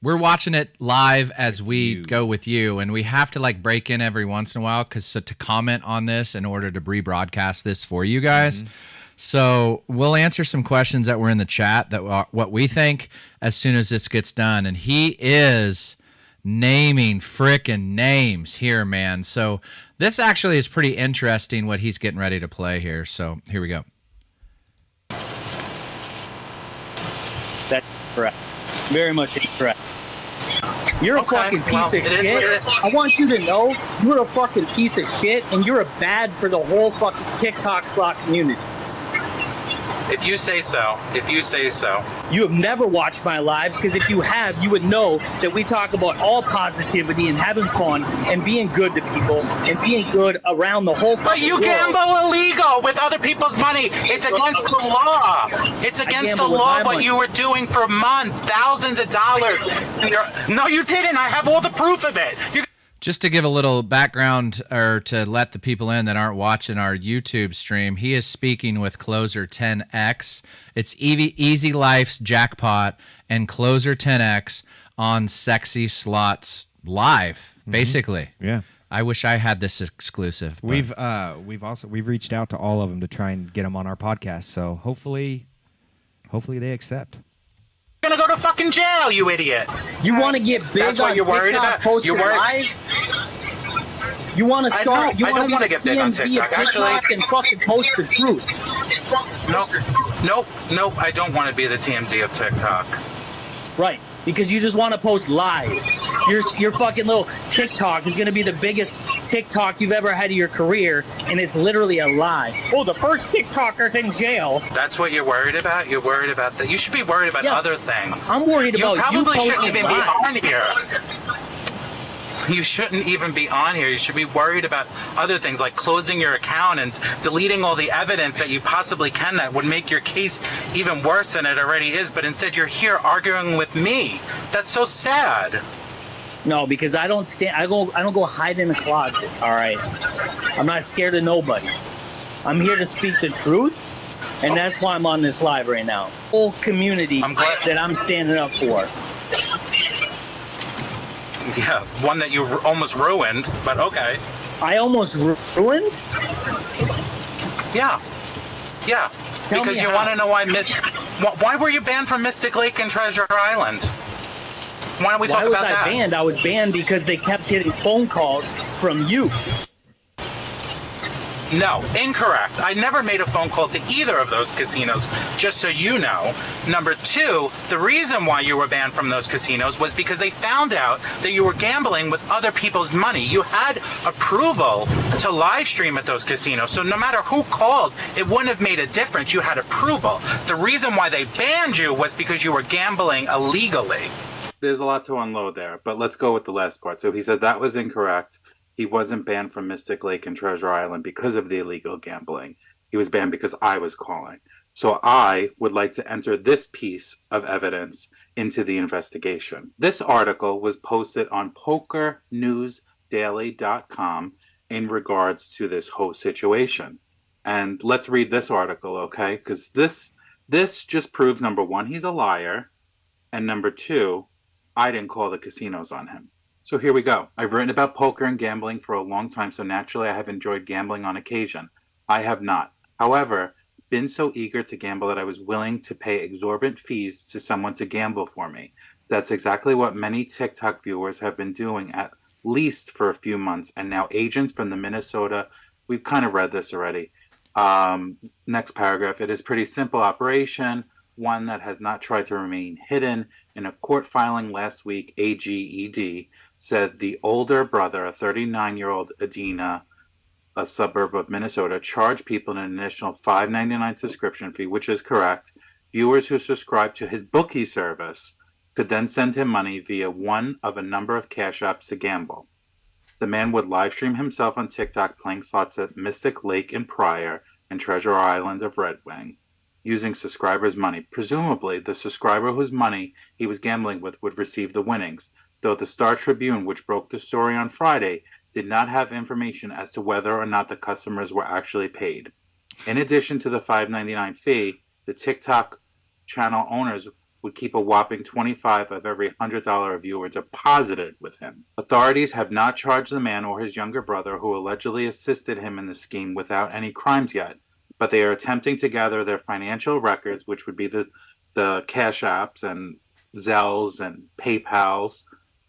We're watching it live as we go with you, and we have to like break in every once in a while to comment on this in order to rebroadcast this for you guys. Mm-hmm. So we'll answer some questions that were in the chat that what we think as soon as this gets done. And he is naming frickin' names here, man. So this actually is pretty interesting what he's getting ready to play here. So here we go. That's correct. Very much incorrect. You're a fucking piece of shit. I want you to know you're a fucking piece of shit, and you're a bad for the whole fucking TikTok slot community. If you say so. If you say so. You have never watched my lives, because if you have, you would know that we talk about all positivity and having fun and being good to people and being good around the whole fucking But you world. gamble illegal with other people's money. It's against the law. It's against the law what you were doing for months, thousands of dollars. No, you didn't. I have all the proof of it. Just to give a little background, or to let the people in that aren't watching our YouTube stream, he is speaking with Closer 10X. It's Easy Life's Jackpot and Closer 10X on Sexy Slots live, basically. Yeah. I wish I had this exclusive. But We've reached out to all of them to try and get them on our podcast. So hopefully they accept. You're gonna go to fucking jail, you idiot. You want to get big That's what on you're worried TikTok about? posting You're worried- lies? You want to start? You I want don't to wanna be the get big on TMZ of TikTok, TikTok actually. and fucking post the truth? Nope. I don't want to be the TMZ of TikTok. Right, because you just want to post lies. Your fucking little TikTok is going to be the biggest TikTok you've ever had in your career, and it's literally a lie. Oh, the first TikToker's in jail. That's what you're worried about? You're worried about that? You should be worried about other things. I'm worried about you probably shouldn't posting even be lies. on here. You shouldn't even be on here. You should be worried about other things like closing your account and deleting all the evidence that you possibly can that would make your case even worse than it already is. But instead, you're here arguing with me. That's so sad. No, because I don't go hide in the closet. All right, I'm not scared of nobody. I'm here to speak the truth, and that's why I'm on this live right now. Whole community that I'm standing up for. Yeah, one that you almost ruined, but okay. I almost ruined? Yeah. Tell Because me you how. want to know why were you banned from Mystic Lake and Treasure Island? Why don't we talk Why was about I that? banned? I was banned because they kept getting phone calls from you. No, incorrect. I never made a phone call to either of those casinos, just so you know. Number two, the reason why you were banned from those casinos was because they found out that you were gambling with other people's money. You had approval to live stream at those casinos, so no matter who called, it wouldn't have made a difference. You had approval. The reason why they banned you was because you were gambling illegally. There's a lot to unload there, but let's go with the last part. So he said that was incorrect. He wasn't banned from Mystic Lake and Treasure Island because of the illegal gambling. He was banned because I was calling. So I would like to enter this piece of evidence into the investigation. This article was posted on PokerNewsDaily.com in regards to this whole situation. And let's read this article, okay? Because this just proves, number one, he's a liar, and number two, I didn't call the casinos on him. So here we go. I've written about poker and gambling for a long time, so naturally I have enjoyed gambling on occasion. I have not, however, been so eager to gamble that I was willing to pay exorbitant fees to someone to gamble for me. That's exactly what many TikTok viewers have been doing, at least for a few months, and now agents from the Minnesota, we've kind of read this already. Next paragraph. It is pretty simple operation, one that has not tried to remain hidden. In a court filing last week, AGED said the older brother, a 39-year-old Edina, a suburb of Minnesota, charged people an initial $5.99 subscription fee, which is correct. Viewers who subscribe to his bookie service could then send him money via one of a number of cash apps to gamble. The man would live stream himself on TikTok playing slots at Mystic Lake in Pryor and Treasure Island of Red Wing, using subscribers' money. Presumably, the subscriber whose money he was gambling with would receive the winnings, though the Star Tribune, which broke the story on Friday, did not have information as to whether or not the customers were actually paid. In addition to the $5.99 fee, the TikTok channel owners would keep a whopping $25 of every $100 a viewer deposited with him. Authorities have not charged the man or his younger brother, who allegedly assisted him in the scheme, without any crimes yet, but they are attempting to gather their financial records, which would be the Cash Apps and Zells and PayPals,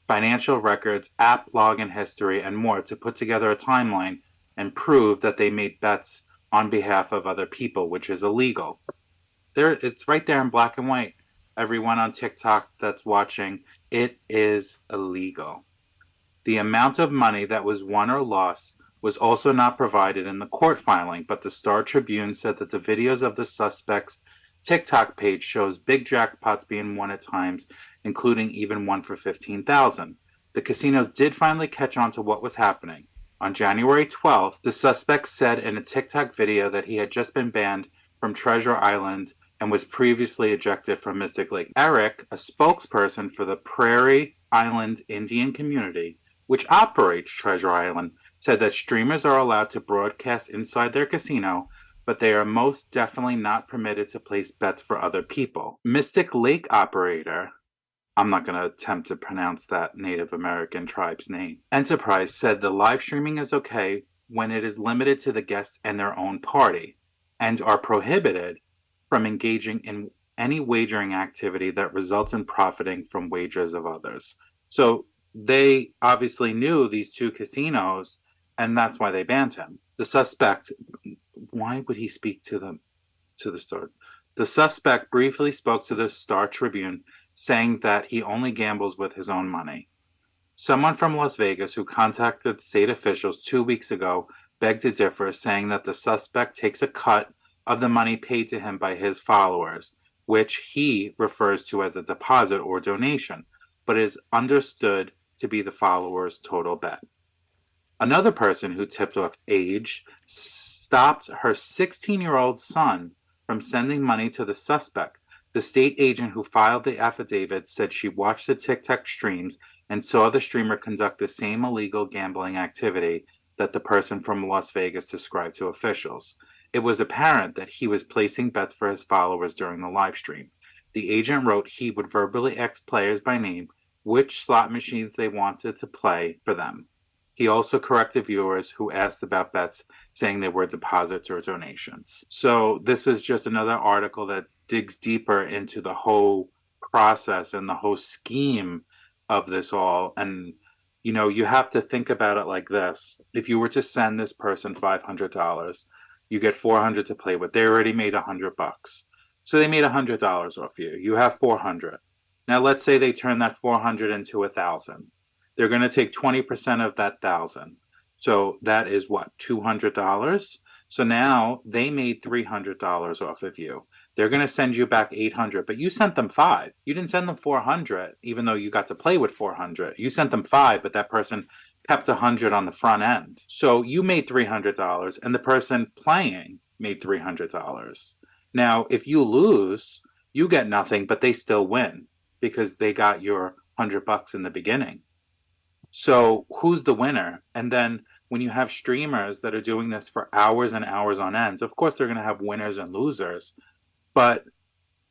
financial records, app login history, and more, to put together a timeline and prove that they made bets on behalf of other people, which is illegal. It's right there in black and white. Everyone on TikTok that's watching, it is illegal. The amount of money that was won or lost was also not provided in the court filing, but the Star Tribune said that the videos of the suspect's TikTok page shows big jackpots being won at times, including even one for $15,000. The casinos did finally catch on to what was happening. On January 12th, the suspect said in a TikTok video that he had just been banned from Treasure Island and was previously ejected from Mystic Lake. Eric, a spokesperson for the Prairie Island Indian community, which operates Treasure Island, said that streamers are allowed to broadcast inside their casino, but they are most definitely not permitted to place bets for other people. Mystic Lake operator, I'm not going to attempt to pronounce that Native American tribe's name, Enterprise, said the live streaming is okay when it is limited to the guests and their own party, and are prohibited from engaging in any wagering activity that results in profiting from wagers of others. So they obviously knew these two casinos, and that's why they banned him. The suspect, why would he speak to the Star? The suspect briefly spoke to the Star Tribune, saying that he only gambles with his own money. Someone from Las Vegas who contacted state officials 2 weeks ago begged to differ, saying that the suspect takes a cut of the money paid to him by his followers, which he refers to as a deposit or donation, but is understood to be the followers' total bet. Another person who tipped off Age stopped her 16-year-old son from sending money to the suspect. The state agent who filed the affidavit said she watched the TikTok streams and saw the streamer conduct the same illegal gambling activity that the person from Las Vegas described to officials. It was apparent that he was placing bets for his followers during the live stream. The agent wrote he would verbally ask players by name which slot machines they wanted to play for them. He also corrected viewers who asked about bets, saying they were deposits or donations. So this is just another article that digs deeper into the whole process and the whole scheme of this all. And, you know, you have to think about it like this. If you were to send this person $500, you get $400 to play with. They already made $100. So they made $100 off you. You have $400. Now let's say they turn that $400 into $1,000. They're going to take 20% of that $1,000. So that is what, $200? So now they made $300 off of you. They're going to send you back $800, but you sent them $5. You didn't send them $400, even though you got to play with $400. You sent them $5, but that person kept $100 on the front end. So you made $300, and the person playing made $300. Now, if you lose, you get nothing, but they still win because they got your $100 in the beginning. So who's the winner? And then when you have streamers that are doing this for hours and hours on end, of course they're going to have winners and losers, but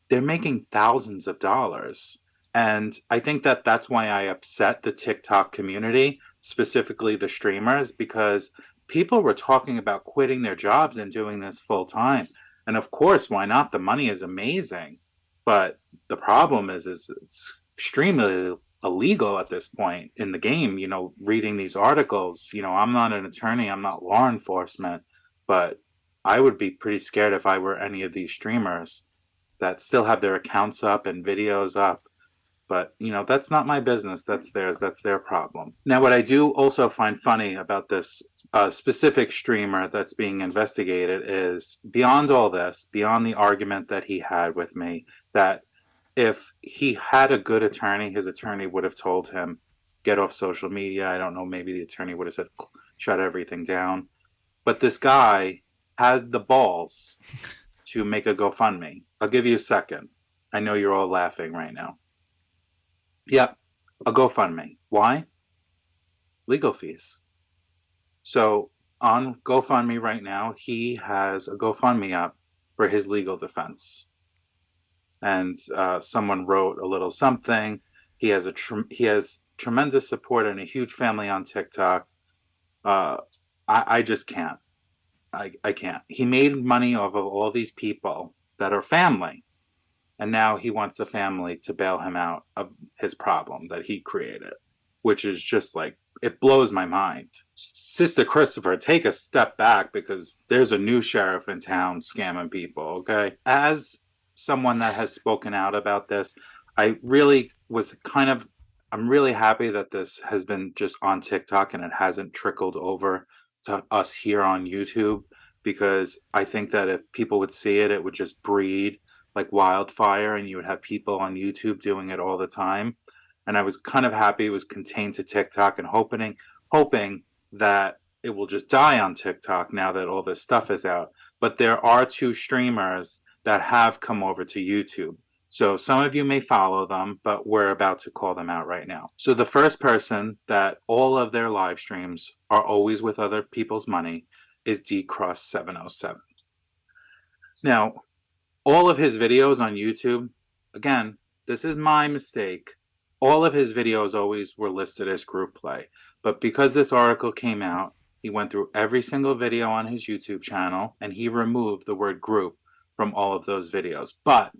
they're making thousands of dollars. And I think that that's why I upset the TikTok community, specifically the streamers, because people were talking about quitting their jobs and doing this full time. And of course, why not? The money is amazing. But the problem is it's extremely illegal at this point in the game, reading these articles. I'm not an attorney, I'm not law enforcement, but I would be pretty scared if I were any of these streamers that still have their accounts up and videos up. But, that's not my business. That's theirs. That's their problem. Now, what I do also find funny about this specific streamer that's being investigated is beyond all this, beyond the argument that he had with me, that if he had a good attorney, his attorney would have told him, get off social media. I don't know. Maybe the attorney would have said, shut everything down. But this guy had the balls to make a GoFundMe. I'll give you a second. I know you're all laughing right now. Yep, a GoFundMe. Why? Legal fees. So on GoFundMe right now, he has a GoFundMe up for his legal defense. And someone wrote a little something. He has tremendous support and a huge family on TikTok. I just can't. I can't. He made money off of all these people that are family. And now he wants the family to bail him out of his problem that he created, which is just like, it blows my mind. Sister Christopher, take a step back because there's a new sheriff in town scamming people, okay? As someone that has spoken out about this, I'm really happy that this has been just on TikTok and it hasn't trickled over to us here on YouTube, because I think that if people would see it, it would just breed like wildfire and you would have people on YouTube doing it all the time. And I was kind of happy it was contained to TikTok and hoping that it will just die on TikTok now that all this stuff is out. But there are 2 streamers that have come over to YouTube. So some of you may follow them, but we're about to call them out right now. So the first person that all of their live streams are always with other people's money is DCross707. Now, all of his videos on YouTube, again, this is my mistake. All of his videos always were listed as group play. But because this article came out, he went through every single video on his YouTube channel and he removed the word group from all of those videos. But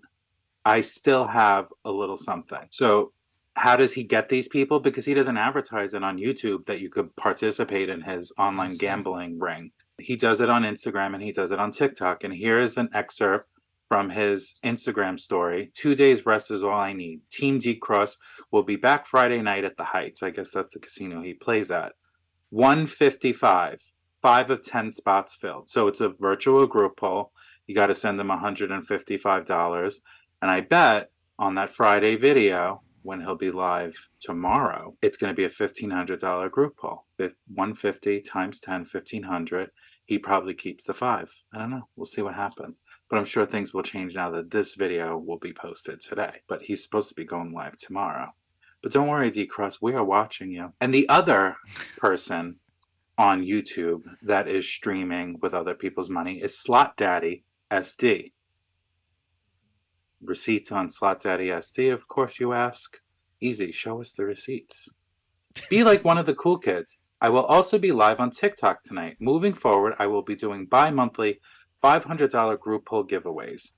I still have a little something. So how does he get these people? Because he doesn't advertise it on YouTube that you could participate in his online gambling ring. He does it on Instagram and he does it on TikTok. And here is an excerpt from his Instagram story. 2 days rest is all I need. Team D-Cross will be back Friday night at the Heights. I guess that's the casino he plays at. 155, 5 of 10 spots filled. So it's a virtual group poll. You got to send them $155. And I bet on that Friday video, when he'll be live tomorrow, it's going to be a $1,500 group poll. If 150 times 10, 1,500, he probably keeps the 5. I don't know. We'll see what happens. But I'm sure things will change now that this video will be posted today. But he's supposed to be going live tomorrow. But don't worry, D-Cross, we are watching you. And the other person on YouTube that is streaming with other people's money is Slot Daddy SD. Receipts on Slot Daddy SD, of course you ask. Easy, show us the receipts. Be like one of the cool kids. I will also be live on TikTok tonight. Moving forward, I will be doing bi-monthly $500 group poll giveaways.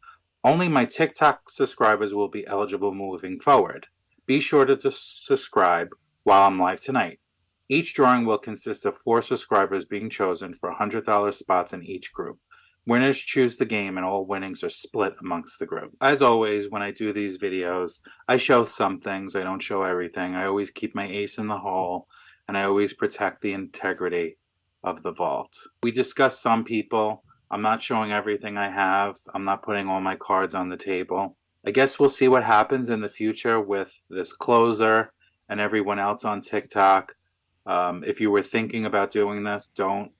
Only my TikTok subscribers will be eligible moving forward. Be sure to subscribe while I'm live tonight. Each drawing will consist of 4 subscribers being chosen for $100 spots in each group. Winners choose the game and all winnings are split amongst the group. As always, when I do these videos, I show some things. I don't show everything. I always keep my ace in the hole and I always protect the integrity of the vault. We discuss some people. I'm not showing everything I have. I'm not putting all my cards on the table. I guess we'll see what happens in the future with this closer and everyone else on TikTok. If you were thinking about doing this, don't.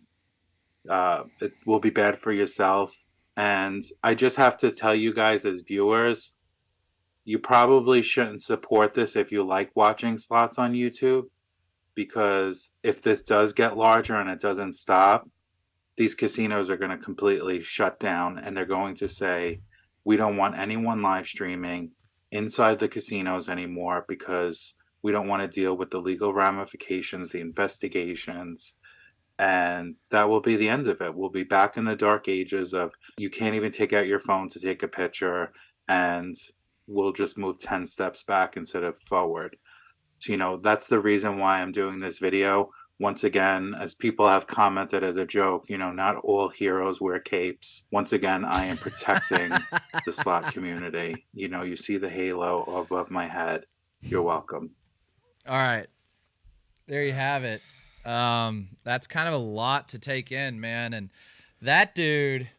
It will be bad for yourself. And I just have to tell you guys as viewers, you probably shouldn't support this if you like watching slots on YouTube, because if this does get larger and it doesn't stop, these casinos are going to completely shut down, and they're going to say, we don't want anyone live streaming inside the casinos anymore because we don't want to deal with the legal ramifications, the investigations, and that will be the end of it. We'll be back in the dark ages of you can't even take out your phone to take a picture, and we'll just move 10 steps back instead of forward. So, that's the reason why I'm doing this video. Once again, as people have commented as a joke, not all heroes wear capes. Once again, I am protecting the slot community. You see the halo above my head. You're welcome. All right. There you have it. That's kind of a lot to take in, man. And that dude...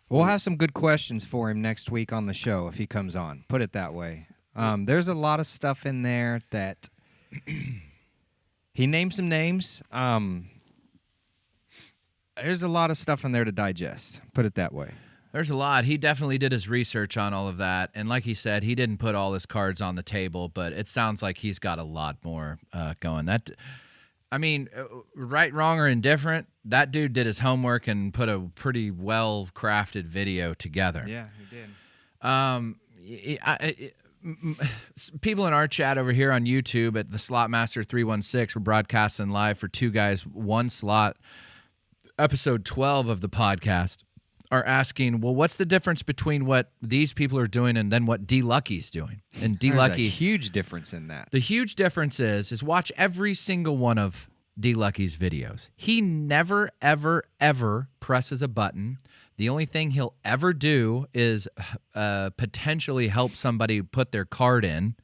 We'll have some good questions for him next week on the show if he comes on. Put it that way. There's a lot of stuff in there that... He named some names. There's a lot of stuff in there to digest. Put it that way. There's a lot. He definitely did his research on all of that. And like he said, he didn't put all his cards on the table, but it sounds like he's got a lot more going. Right, wrong, or indifferent, that dude did his homework and put a pretty well-crafted video together. Yeah, he did. People in our chat over here on YouTube at the Slotmaster 316, we're broadcasting live for Two Guys, One Slot, episode 12 of the podcast, are asking, well, what's the difference between what these people are doing and then what D Lucky's doing? And D Lucky, a huge difference in that. The huge difference is watch every single one of D Lucky's videos. He never, ever, ever presses a button. The only thing he'll ever do is potentially help somebody put their card in.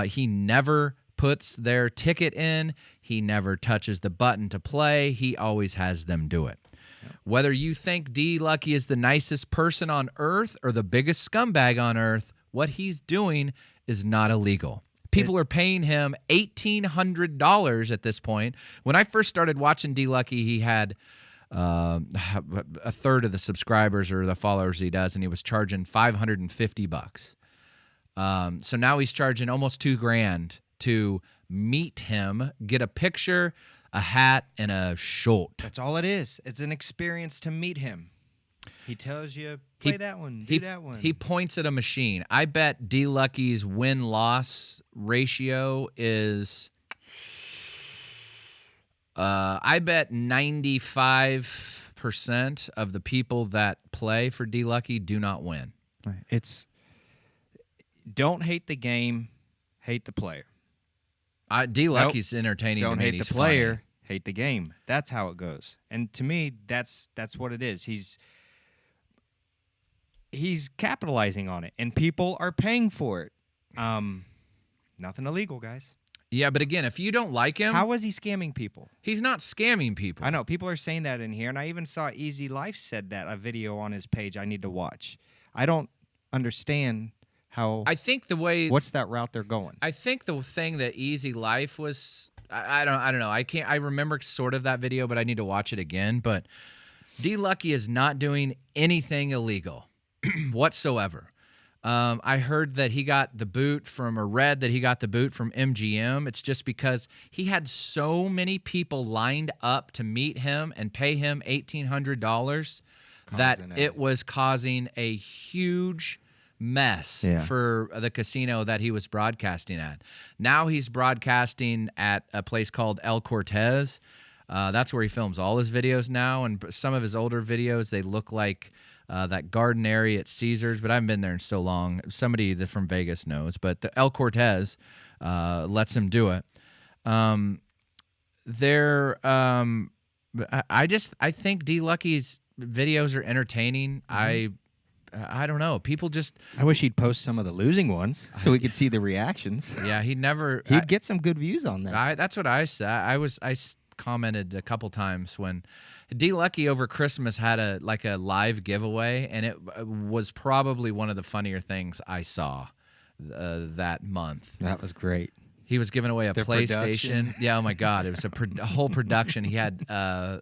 He never puts their ticket in. He never touches the button to play. He always has them do it. Yep. Whether you think D Lucky is the nicest person on earth or the biggest scumbag on earth, what he's doing is not illegal. People are paying him $1,800 at this point. When I first started watching D Lucky, he had... a third of the subscribers or the followers he does, and he was charging $550. So now he's charging almost $2,000 to meet him, get a picture, a hat, and a short. That's all it is. It's an experience to meet him. He tells you, play that one, do that one. He points at a machine. I bet D Lucky's win-loss ratio is... I bet 95% of the people that play for D Lucky do not win. It's don't hate the game, hate the player. D Lucky's entertaining. Don't to me. hate He's the player, funny. hate the game. That's how it goes. And to me, that's what it is. He's capitalizing on it, and people are paying for it. Nothing illegal, guys. Yeah, but again, if you don't like him... How is he scamming people? He's not scamming people. I know. People are saying that in here, and I even saw Easy Life said that, a video on his page I need to watch. I don't understand how... I think the way... What's that route they're going? I think the thing that Easy Life was... I don't know. I remember sort of that video, but I need to watch it again. But D Lucky is not doing anything illegal whatsoever. I heard that he got the boot from, or read that he got the boot from MGM. It's just because he had so many people lined up to meet him and pay him $1,800 that it was causing a huge mess for the casino that he was broadcasting at. Now he's broadcasting at a place called El Cortez. That's where he films all his videos now, and some of his older videos, they look like that garden area at Caesars, but I haven't been there in so long. Somebody that from Vegas knows, but the El Cortez lets him do it. I think D Lucky's videos are entertaining. I don't know. People just... I wish he'd post some of the losing ones so we could see the reactions. Yeah, he'd get some good views on that. That's what I said. I commented a couple times when D Lucky over Christmas had a live giveaway, and it was probably one of the funnier things I saw that month. That was great. He was giving away a PlayStation. Production. Yeah, oh my God, it was a whole production. He had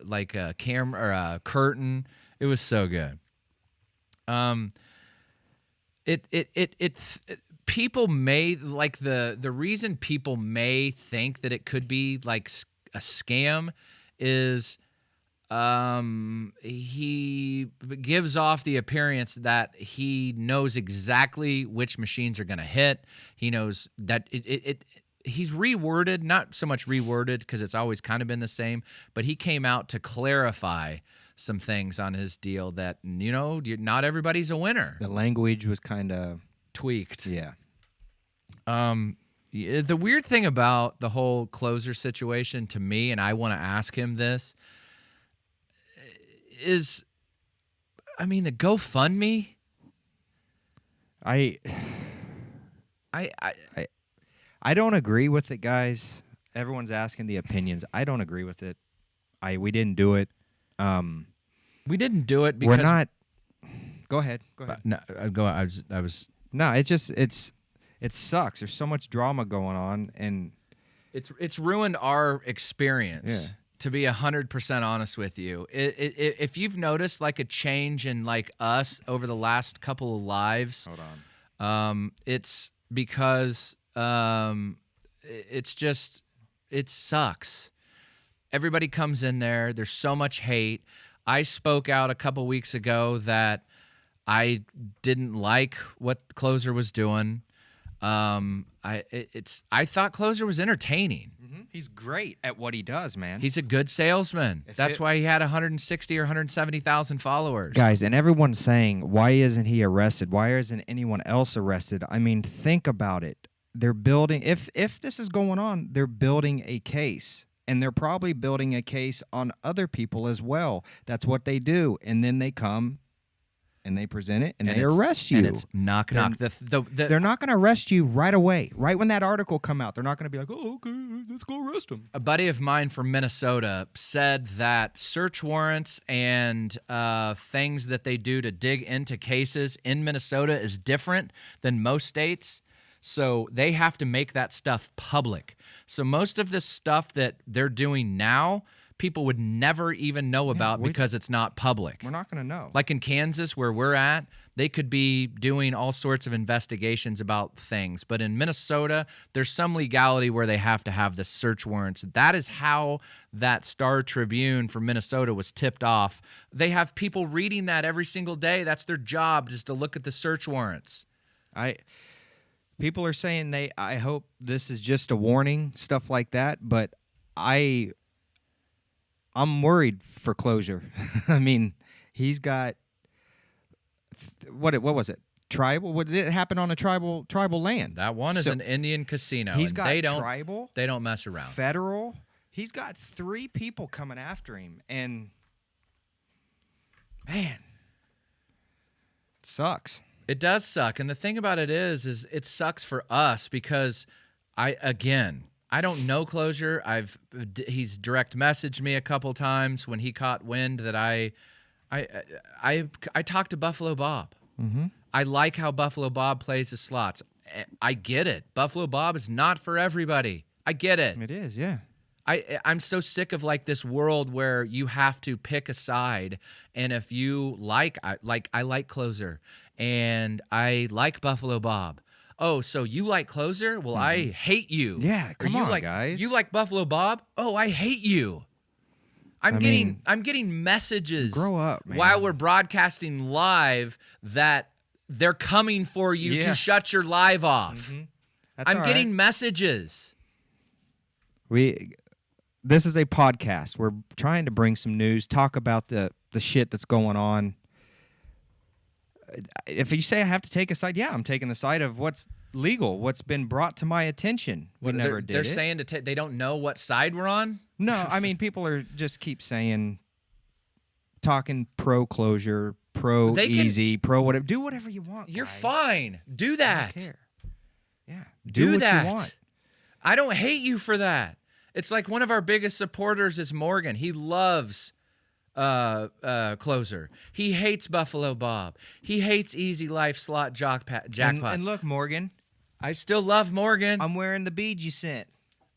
like a camera or a curtain. It was so good. People may like the reason people may think that it could be like a scam is he gives off the appearance that he knows exactly which machines are going to hit. He knows that he's reworded, not so much reworded because it's always kind of been the same, but he came out to clarify some things on his deal that, not everybody's a winner. The language was kind of tweaked. Yeah. The weird thing about the whole closer situation to me, and I want to ask him this, is, the GoFundMe. I don't agree with it, guys. Everyone's asking the opinions. I don't agree with it. We didn't do it. We didn't do it because we're not. Go ahead. No, go. I was. No, it sucks. There's so much drama going on, and it's ruined our experience. Yeah. To be 100% honest with you, if you've noticed like a change in like us over the last couple of lives, hold on. It's because it sucks. Everybody comes in there. There's so much hate. I spoke out a couple weeks ago that I didn't like what Closer was doing. I thought Closer was entertaining. Mm-hmm. He's great at what he does, man. He's a good salesman. That's why he had 160 or 170,000 followers. Guys, and everyone's saying, why isn't he arrested? Why isn't anyone else arrested? Think about it. They're building, if this is going on, they're building a case. And they're probably building a case on other people as well. That's what they do. And then they come and they present it and they arrest you. And it's knock. They're not going to arrest you right away. Right when that article come out, they're not going to be like, oh, okay, let's go arrest him. A buddy of mine from Minnesota said that search warrants and things that they do to dig into cases in Minnesota is different than most states. So they have to make that stuff public. So most of this stuff that they're doing now, people would never even know about because it's not public. We're not going to know. Like in Kansas, where we're at, they could be doing all sorts of investigations about things. But in Minnesota, there's some legality where they have to have the search warrants. That is how that Star Tribune from Minnesota was tipped off. They have people reading that every single day. That's their job, just to look at the search warrants. People are saying I hope this is just a warning, stuff like that, but I'm worried for Closer. He's got what was it? Tribal? What did it happen on a tribal land? That one is an Indian casino. He's got tribal. They don't mess around. Federal. He's got 3 people coming after him, and man, it sucks. It does suck. And the thing about it is it sucks for us because I don't know Closer. He's direct messaged me a couple times when he caught wind that I talked to Buffalo Bob. Mm-hmm. I like how Buffalo Bob plays his slots. I get it. Buffalo Bob is not for everybody. I get it. It is, yeah. I'm so sick of like this world where you have to pick a side, and if you I like Closer and I like Buffalo Bob. Oh, so you like Closer? Well, I hate you. Yeah, come on, guys. You like Buffalo Bob? Oh, I hate you. I'm getting messages. Grow up, man. While we're broadcasting live that they're coming for you to shut your live off. Mm-hmm. I'm getting messages. This is a podcast. We're trying to bring some news, talk about the shit that's going on. If you say I have to take a side, I'm taking the side of what's legal, what's been brought to my attention. They're saying they don't know what side we're on? No, people are just keep saying, talking pro Closure, pro easy, pro whatever. Do whatever you want. You're guys. Fine. Do that. I don't care. Yeah. Do what that. you want. I don't hate you for that. It's like one of our biggest supporters is Morgan. He loves Closer. He hates Buffalo Bob. He hates Easy Life Slot Jackpot. And look, Morgan. I still love Morgan. I'm wearing the beads you sent.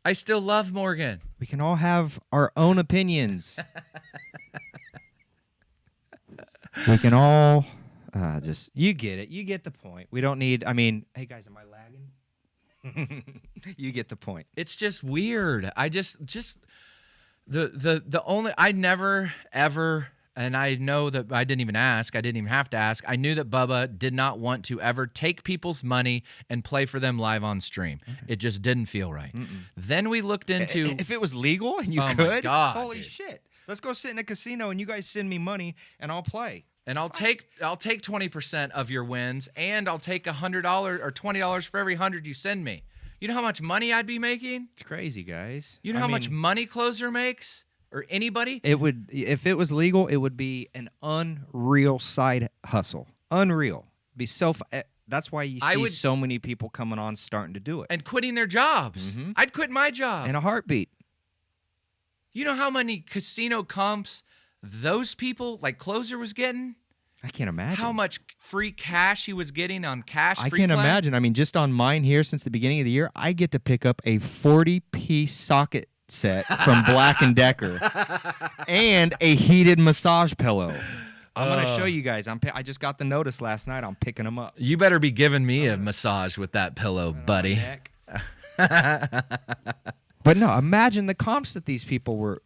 I still love Morgan. We can all have our own opinions. We can all Just you get it. You get the point. We don't need. I mean, hey guys, am I lagging? You get the point. It's just weird. I just the only I never ever. And I know that I didn't even ask. I didn't even have to ask. I knew that Bubba did not want to ever take people's money and play for them live on stream. Okay. It just didn't feel right. Then we looked into... If it was legal and you oh could, my God, holy dude. shit. Let's go sit in a casino and you guys send me money and I'll play. And I'll take 20% of your wins, and I'll take $100 or $20 for every 100 you send me. You know how much money I'd be making? It's crazy, guys. You know how much money Closer makes? Or anybody? It would, if it was legal, it would be an unreal side hustle. Unreal. Be so. That's why you see so many people coming on starting to do it and quitting their jobs. Mm-hmm. I'd quit my job in a heartbeat. You know how many casino comps those people like Closer was getting? I can't imagine how much free cash he was getting on cash. I can't imagine. I mean, just on mine here since the beginning of the year, I get to pick up a 40-piece socket set from Black & Decker and a heated massage pillow. I'm going to show you guys. I just got the notice last night. I'm picking them up. You better be giving me a massage with that pillow, buddy. But no, imagine the comps that these people were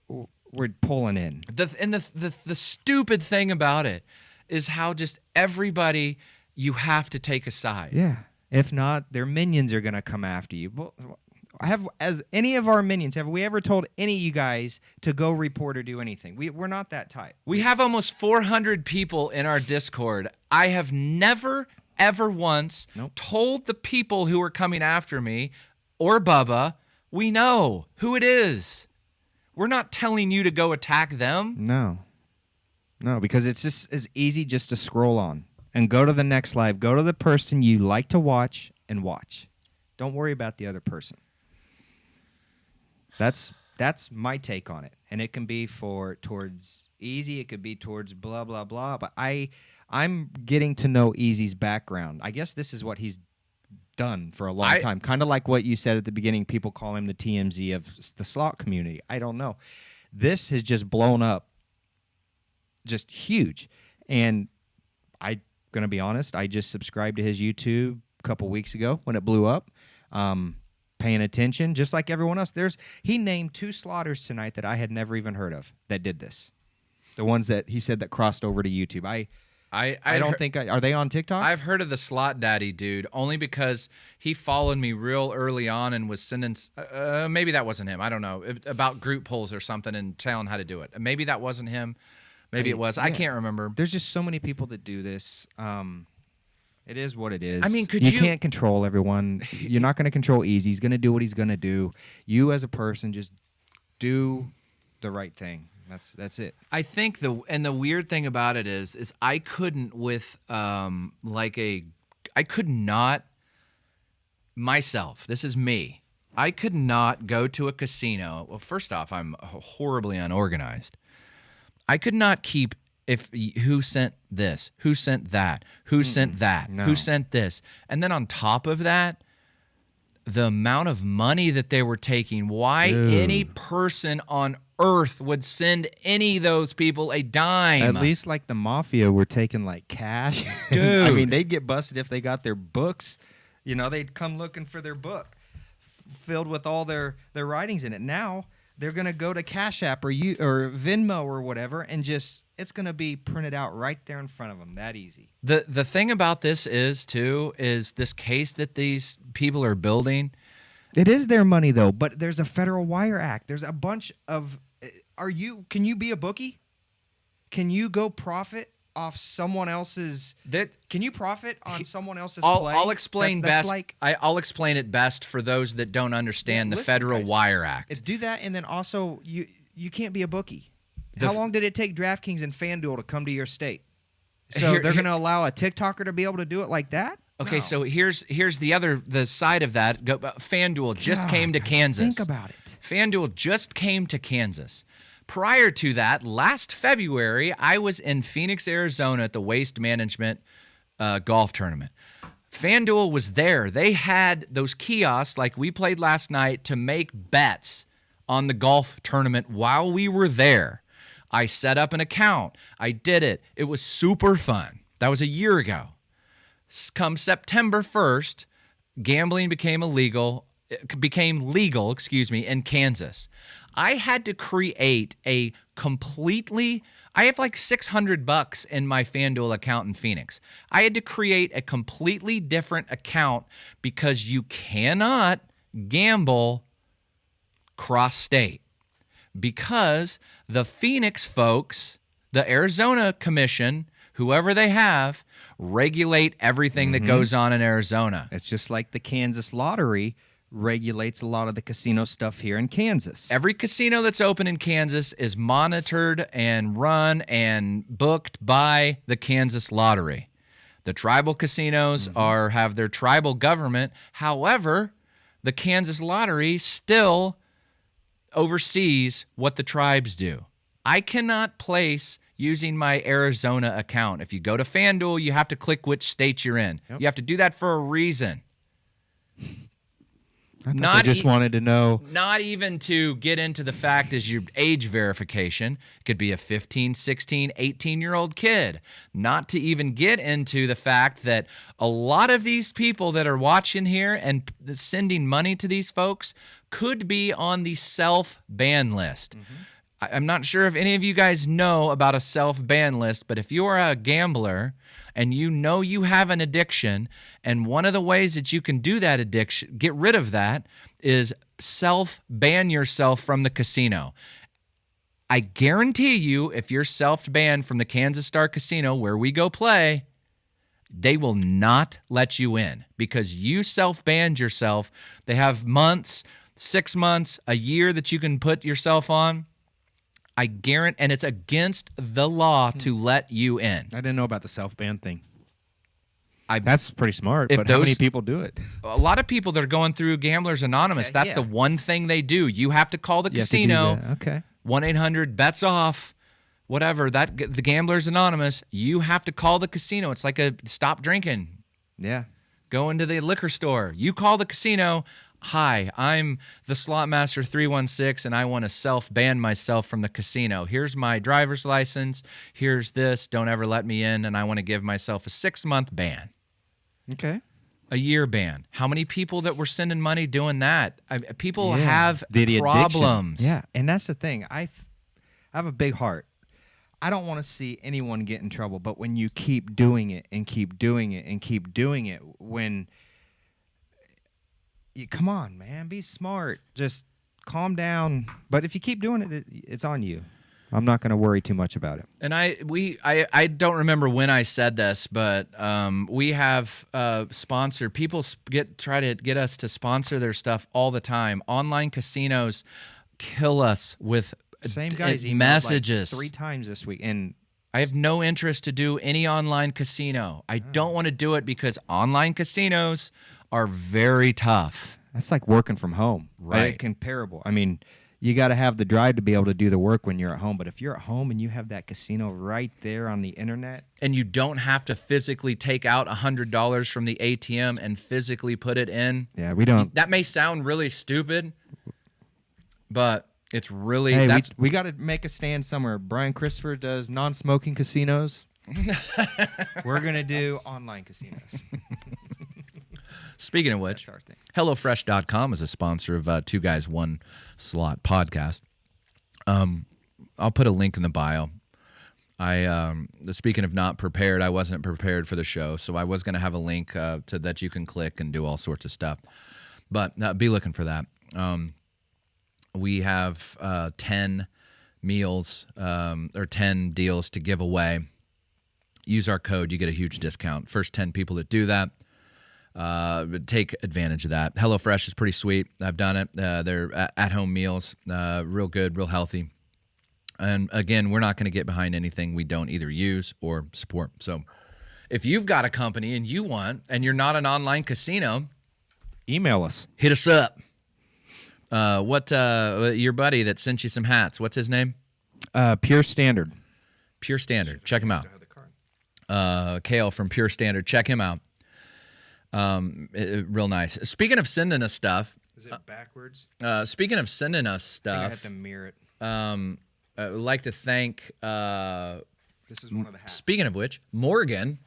pulling in. The stupid thing about it is how just everybody, you have to take a side. Yeah. If not, their minions are going to come after you. Well, as any of our minions, have we ever told any of you guys to go report or do anything? We're not that type. We have almost 400 people in our Discord. I have never, ever once told the people who are coming after me or Bubba, we know who it is. We're not telling you to go attack them. No, because it's just as easy just to scroll on and go to the next live. Go to the person you like to watch and watch. Don't worry about the other person. That's my take on it, and it can be towards Easy. It could be towards blah blah blah. But I'm getting to know Easy's background. I guess this is what he's done for a long time. Kind of like what you said at the beginning. People call him the TMZ of the slot community. I don't know. This has just blown up, just huge. And I'm gonna be honest. I just subscribed to his YouTube a couple weeks ago when it blew up. Paying attention, just like everyone else. He named 2 slaughters tonight that I had never even heard of that did this. The ones that he said that crossed over to YouTube. I don't think are they on TikTok? I've heard of the Slot Daddy dude only because he followed me real early on and was sending. Maybe that wasn't him. I don't know about group polls or something and telling how to do it. Maybe that wasn't him. Maybe it was. Yeah. I can't remember. There's just so many people that do this. It is what it is. I mean, you can't control everyone. You're not going to control Easy. He's going to do what he's going to do. You as a person just do the right thing. That's it. I think the weird thing about it is I couldn't I could not myself. This is me. I could not go to a casino. Well, first off, I'm horribly unorganized. I could not keep who sent this, who sent that, who sent that, who sent this. And then on top of that, the amount of money that they were taking, why any person on earth would send any of those people a dime. At least like the mafia were taking like cash. Dude. I mean, they'd get busted if they got their books. You know, they'd come looking for their book filled with all their writings in it. Now they're going to go to Cash App or Venmo or whatever, and just it's going to be printed out right there in front of them. That easy. The thing about this is this case that these people are building. It is their money though, but there's a Federal Wire Act. There's a bunch of. Can you be a bookie? Can you go profit off someone else's? Can you profit on someone else's play? I'll explain that's best. I'll explain it best for those that don't understand the Federal Wire Act. Do that, and then also you can't be a bookie. How long did it take DraftKings and FanDuel to come to your state? So they're going to allow a TikToker to be able to do it like that? Okay, No. so here's the side of that. FanDuel just came to Kansas. Think about it. FanDuel just came to Kansas. Prior to that, last February, I was in Phoenix, Arizona at the Waste Management golf tournament. FanDuel was there. They had those kiosks like we played last night to make bets on the golf tournament while we were there. I set up an account. I did it. It was super fun. That was a year ago. Come September 1st, gambling became legal, in Kansas. I had to create a completely, I have like $600 in my FanDuel account in Phoenix. I had to create a completely different account because you cannot gamble cross-state. Because the Phoenix folks, the Arizona Commission, whoever they have, regulate everything that goes on in Arizona. It's just like the Kansas lottery regulates a lot of the casino stuff here in Kansas. Every casino that's open in Kansas is monitored and run and booked by the Kansas lottery. The tribal casinos have their tribal government. However, the Kansas lottery still oversees what the tribes do. I cannot place using my Arizona account. If you go to FanDuel, you have to click which state you're in. Yep. You have to do that for a reason. I just wanted to know. Not even to get into the fact is your age verification. It could be a 15, 16, 18-year-old kid. Not to even get into the fact that a lot of these people that are watching here and sending money to these folks could be on the self-ban list. I'm not sure if any of you guys know about a self-ban list, but if you're a gambler and you know you have an addiction, and one of the ways that you can do that addiction, get rid of that, is self-ban yourself from the casino. I guarantee you, if you're self-banned from the Kansas Star Casino where we go play, they will not let you in because you self-banned yourself. They have months, 6 months, a year that you can put yourself on. I guarantee, and it's against the law to let you in. I didn't know about the self-ban thing. That's pretty smart, but how many people do it? A lot of people that are going through Gamblers Anonymous, that's the one thing they do. You have to call the casino. Okay. 1-800-BETS-OFF, whatever. The Gamblers Anonymous, you have to call the casino. It's like a stop drinking. Yeah. Go into the liquor store. You call the casino. Hi, I'm the Slot Master 316, and I want to self-ban myself from the casino. Here's my driver's license. Here's this. Don't ever let me in, and I want to give myself a 6-month ban. Okay. A year ban. How many people that were sending money doing that? People have the problems. Addiction. Yeah, and that's the thing. I have a big heart. I don't want to see anyone get in trouble, but when you keep doing it and keep doing it and keep doing it, come on, man, be smart. Just calm down. But if you keep doing it, it's on you. I'm not going to worry too much about it. And I don't remember when I said this, but we have sponsored people try to get us to sponsor their stuff all the time. Online casinos kill us with same guys messages like 3 times this week, and I have no interest to do any online casino. I don't want to do it because online casinos are very tough. That's like working from home. Right. Comparable. I mean, you got to have the drive to be able to do the work when you're at home. But if you're at home and you have that casino right there on the internet. And you don't have to physically take out $100 from the ATM and physically put it in. Yeah, we don't. That may sound really stupid, but it's really. Hey, we got to make a stand somewhere. Brian Christopher does non-smoking casinos. We're going to do online casinos. Speaking of which, HelloFresh.com is a sponsor of Two Guys, One Slot podcast. I'll put a link in the bio. Speaking of not prepared, I wasn't prepared for the show, so I was going to have a link that you can click and do all sorts of stuff. But be looking for that. We have 10 meals or 10 deals to give away. Use our code, you get a huge discount. First 10 people that do that. Take advantage of that. HelloFresh is pretty sweet. I've done it. They're at-home meals, real good, real healthy. And again, we're not going to get behind anything we don't either use or support. So if you've got a company and you want, and you're not an online casino, email us. Hit us up. Your buddy that sent you some hats, what's his name? Pure Standard. Pure Standard. Check him out. Kale from Pure Standard. Check him out. Real nice. Speaking of sending us stuff. Is it backwards? Speaking of sending us stuff. I have to mirror it. I would like to thank. This is one of the hats. Speaking of which, Morgan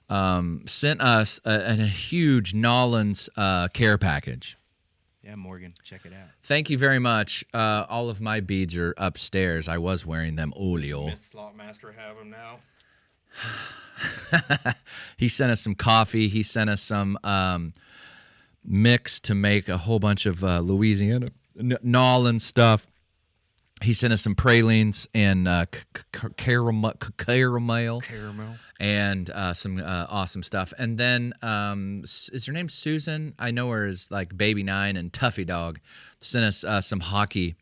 sent us a huge Nollins care package. Yeah, Morgan, check it out. Thank you very much. All of my beads are upstairs. I was wearing them earlier. Miss Slotmaster have them now. He sent us some coffee. He sent us some mix to make a whole bunch of Louisiana Nolan stuff. He sent us some pralines and caramel, and some awesome stuff. And then is her name Susan? I know her as like Baby Nine and Tuffy Dog. Sent us some hockey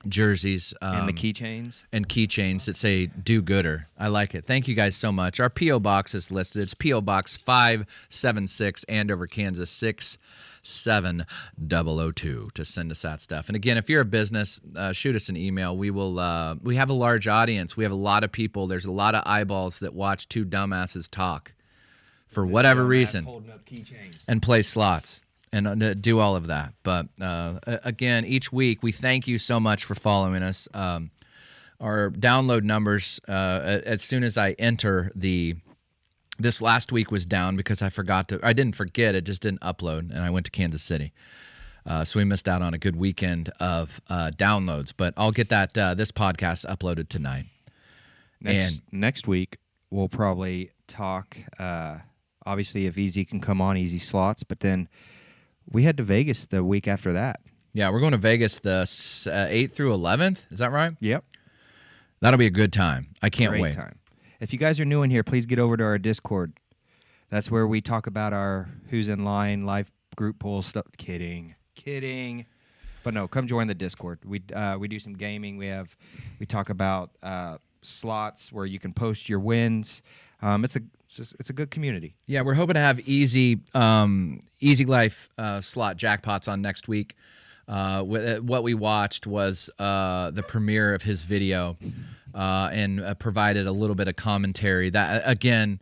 jerseys And the keychains. and keychains that say "Do Gooder." I like it. Thank you guys so much. Our P.O. box is listed. It's P.O. Box 576, Andover, Kansas 67002 to send us that stuff. And again, if you're a business, shoot us an email. We will. We have a large audience. We have a lot of people. There's a lot of eyeballs that watch two dumbasses talk for whatever reason Holding up keychains. and play slots and do all of that. But again, each week we thank you so much for following us. Our download numbers, as soon as I enter this last week was down because I didn't forget, it just didn't upload, and I went to Kansas City. So we missed out on a good weekend of downloads, but I'll get that this podcast uploaded tonight. Next week, we'll probably talk, obviously, if Easy can come on, Easy Slots, but then we head to Vegas the week after that. Yeah, we're going to Vegas the 8th through 11th. Is that right? Yep. That'll be a good time. I can't Great wait. time. If you guys are new in here, please get over to our Discord. That's where we talk about our Who's in Line, live group poll stuff. Kidding. But no, come join the Discord. We do some gaming. We talk about slots where you can post your wins. It's a good community. Yeah, we're hoping to have Easy Life slot jackpots on next week. What we watched was the premiere of his video and provided a little bit of commentary. That again,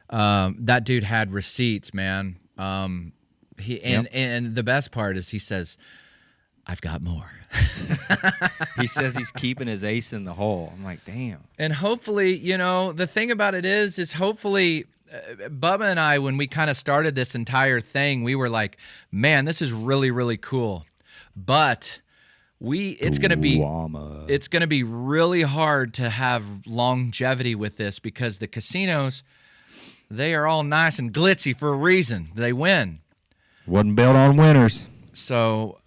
that dude had receipts, man. And the best part is he says, "I've got more." He says he's keeping his ace in the hole. I'm like, damn. And hopefully, the thing about it is hopefully, Bubba and I, when we kind of started this entire thing, we were like, man, this is really, really cool. But it's going to be really hard to have longevity with this because the casinos, they are all nice and glitzy for a reason. They win. Wasn't built on winners. So,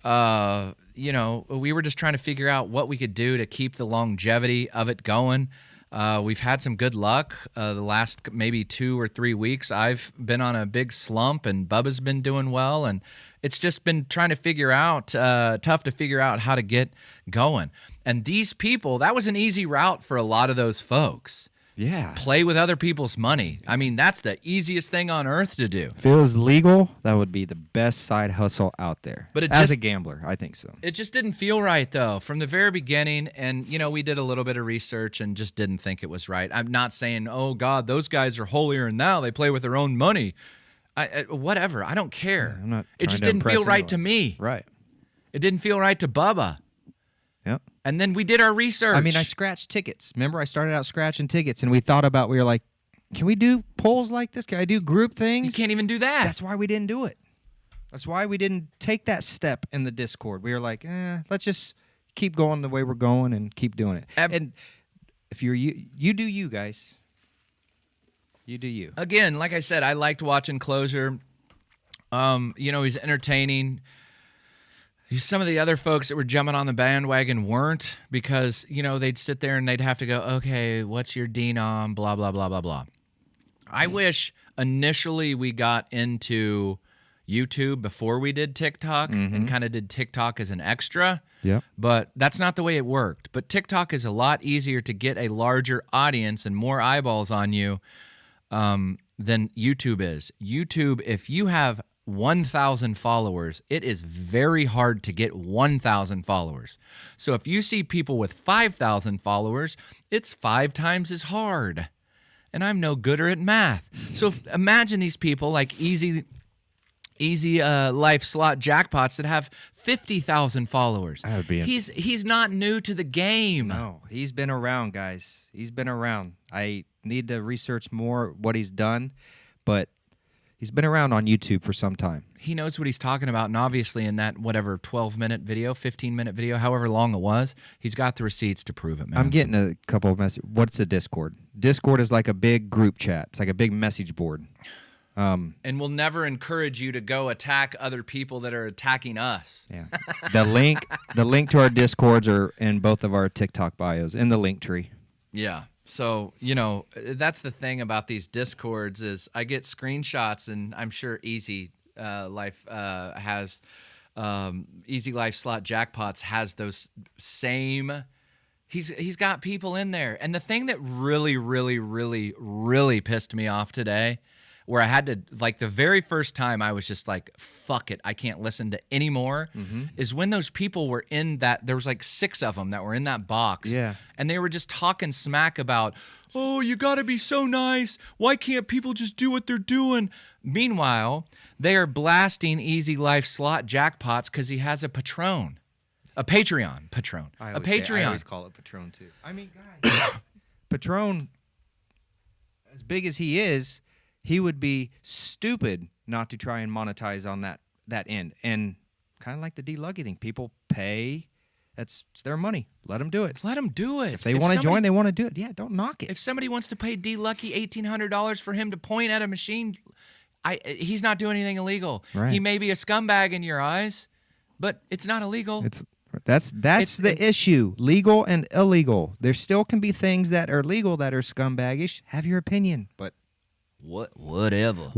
we were just trying to figure out what we could do to keep the longevity of it going. We've had some good luck the last maybe 2 or 3 weeks. I've been on a big slump, and Bubba's been doing well, and it's just been trying to figure out, tough to figure out how to get going. And these people, that was an easy route for a lot of those folks. Yeah. Play with other people's money. I mean, that's the easiest thing on earth to do. If it was legal, that would be the best side hustle out there. But as a gambler, I think so. It just didn't feel right, though, from the very beginning. And, we did a little bit of research and just didn't think it was right. I'm not saying, oh, God, those guys are holier than thou. They play with their own money. Whatever. I don't care. I'm not it just trying to didn't feel impress right to me. Right. It didn't feel right to Bubba. Yep. And then we did our research. I mean, I scratched tickets. Remember, I started out scratching tickets, and we were like, can we do polls like this? Can I do group things? You can't even do that. That's why we didn't do it. That's why we didn't take that step in the Discord. We were like, let's just keep going the way we're going and keep doing it. And if you do you, guys. You do you. Again, like I said, I liked watching Closure. He's entertaining. Some of the other folks that were jumping on the bandwagon weren't because, they'd sit there and they'd have to go, okay, what's your denom, blah, blah, blah, blah, blah. I wish initially we got into YouTube before we did TikTok and kind of did TikTok as an extra. Yeah. But that's not the way it worked. But TikTok is a lot easier to get a larger audience and more eyeballs on you than YouTube is. YouTube, if you have 1,000 followers, it is very hard to get 1,000 followers. So if you see people with 5,000 followers, it's 5 times as hard. And I'm no gooder at math. So imagine these people like Easy Life Slot Jackpots that have 50,000 followers. That would be he's not new to the game. No, he's been around, guys. He's been around. I need to research more what he's done, but he's been around on YouTube for some time. He knows what he's talking about, and obviously in that, whatever, 12-minute video, 15-minute video, however long it was, he's got the receipts to prove it, man. I'm getting a couple of messages. What's a Discord? Discord is like a big group chat. It's like a big message board. And we'll never encourage you to go attack other people that are attacking us. Yeah. The link to our Discords are in both of our TikTok bios, in the link tree. Yeah. So, you know, that's the thing about these Discords is I get screenshots, and I'm sure Easy Life has Easy Life Slot Jackpots has those same. He's got people in there, and the thing that really, really, really, really pissed me off today, where I had to, like, the very first time I was just like, fuck it, I can't listen to any more, is when those people were in that, there was like 6 of them that were in that box. Yeah. And they were just talking smack about, oh, you got to be so nice. Why can't people just do what they're doing? Meanwhile, they are blasting Easy Life Slot Jackpots because he has a Patron. A Patreon. Patron. A Patreon. I always call it Patron, too. I mean, guys, Patron, as big as he is, he would be stupid not to try and monetize on that end. And kind of like the D-Lucky thing, people pay. It's their money. Let them do it. Let them do it. If they want to join, they want to do it. Yeah, don't knock it. If somebody wants to pay D-Lucky $1,800 for him to point at a machine, he's not doing anything illegal. Right. He may be a scumbag in your eyes, but it's not illegal. That's the issue. Legal and illegal. There still can be things that are legal that are scumbagish. Have your opinion, but Whatever.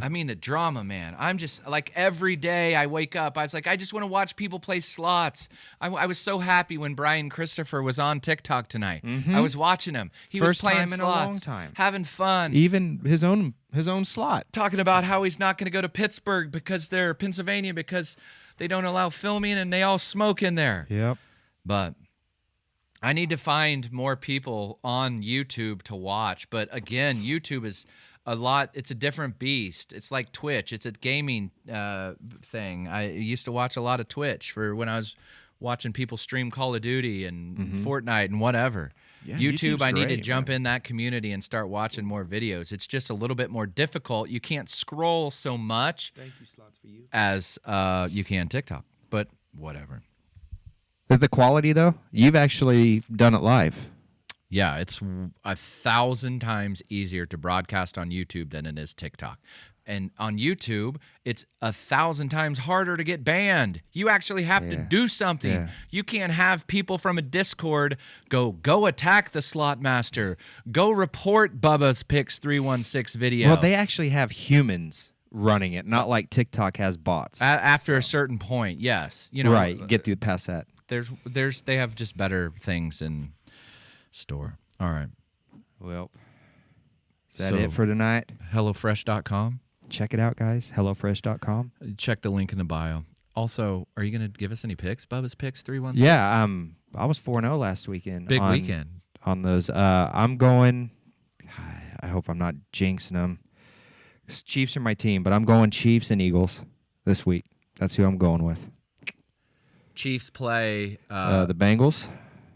I mean, the drama, man. I'm just like every day I wake up, I was like, I just want to watch people play slots. I was so happy when Brian Christopher was on TikTok tonight. I was watching him. He was First playing time in slots, a long time. having fun. Even his own slot. Talking about how he's not going to go to Pittsburgh Pennsylvania because they don't allow filming and they all smoke in there. Yep. But I need to find more people on YouTube to watch. But again, YouTube is it's a different beast. It's like Twitch. It's a gaming thing. I used to watch a lot of Twitch for when I was watching people stream Call of Duty and Fortnite and whatever. Yeah, YouTube, I need to great, jump in that community and start watching more videos. It's just a little bit more difficult. You can't scroll so much as you can TikTok, but whatever. The quality, though, you've actually done it live. Yeah, it's 1,000 times easier to broadcast on YouTube than it is TikTok. And on YouTube, it's 1,000 times harder to get banned. You actually have to do something. Yeah. You can't have people from a Discord go attack the slot master. Go report Bubba's Picks 316 video. Well, they actually have humans running it, not like TikTok has bots. After a certain point, yes. You know, right, get through past that. They have just better things in store. All right. Well, is that it for tonight? HelloFresh.com. Check it out, guys. HelloFresh.com. Check the link in the bio. Also, are you going to give us any picks? Bubba's Picks 316? Yeah, I was 4-0 last weekend. Big weekend. On those. I'm going, I hope I'm not jinxing them. Chiefs are my team, but I'm going Chiefs and Eagles this week. That's who I'm going with. Chiefs play the Bengals.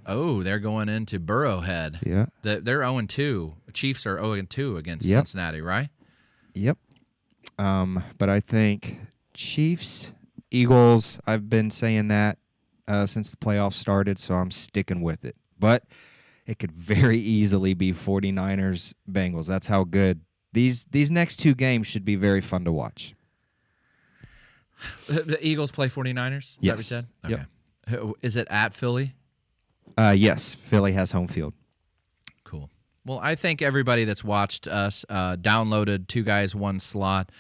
Oh, they're going into Burrowhead. Yeah. They're 0-2. Chiefs are 0-2 against Cincinnati, right? Yep. But I think Chiefs, Eagles, I've been saying that since the playoffs started, so I'm sticking with it. But it could very easily be 49ers, Bengals. That's how good. These next 2 games should be very fun to watch. The Eagles play 49ers? Is that what you said? Okay. Yep. Is it at Philly? Yes, Philly has home field. Cool. Well, I thank everybody that's watched us, downloaded 2 Guys, 1 Slot,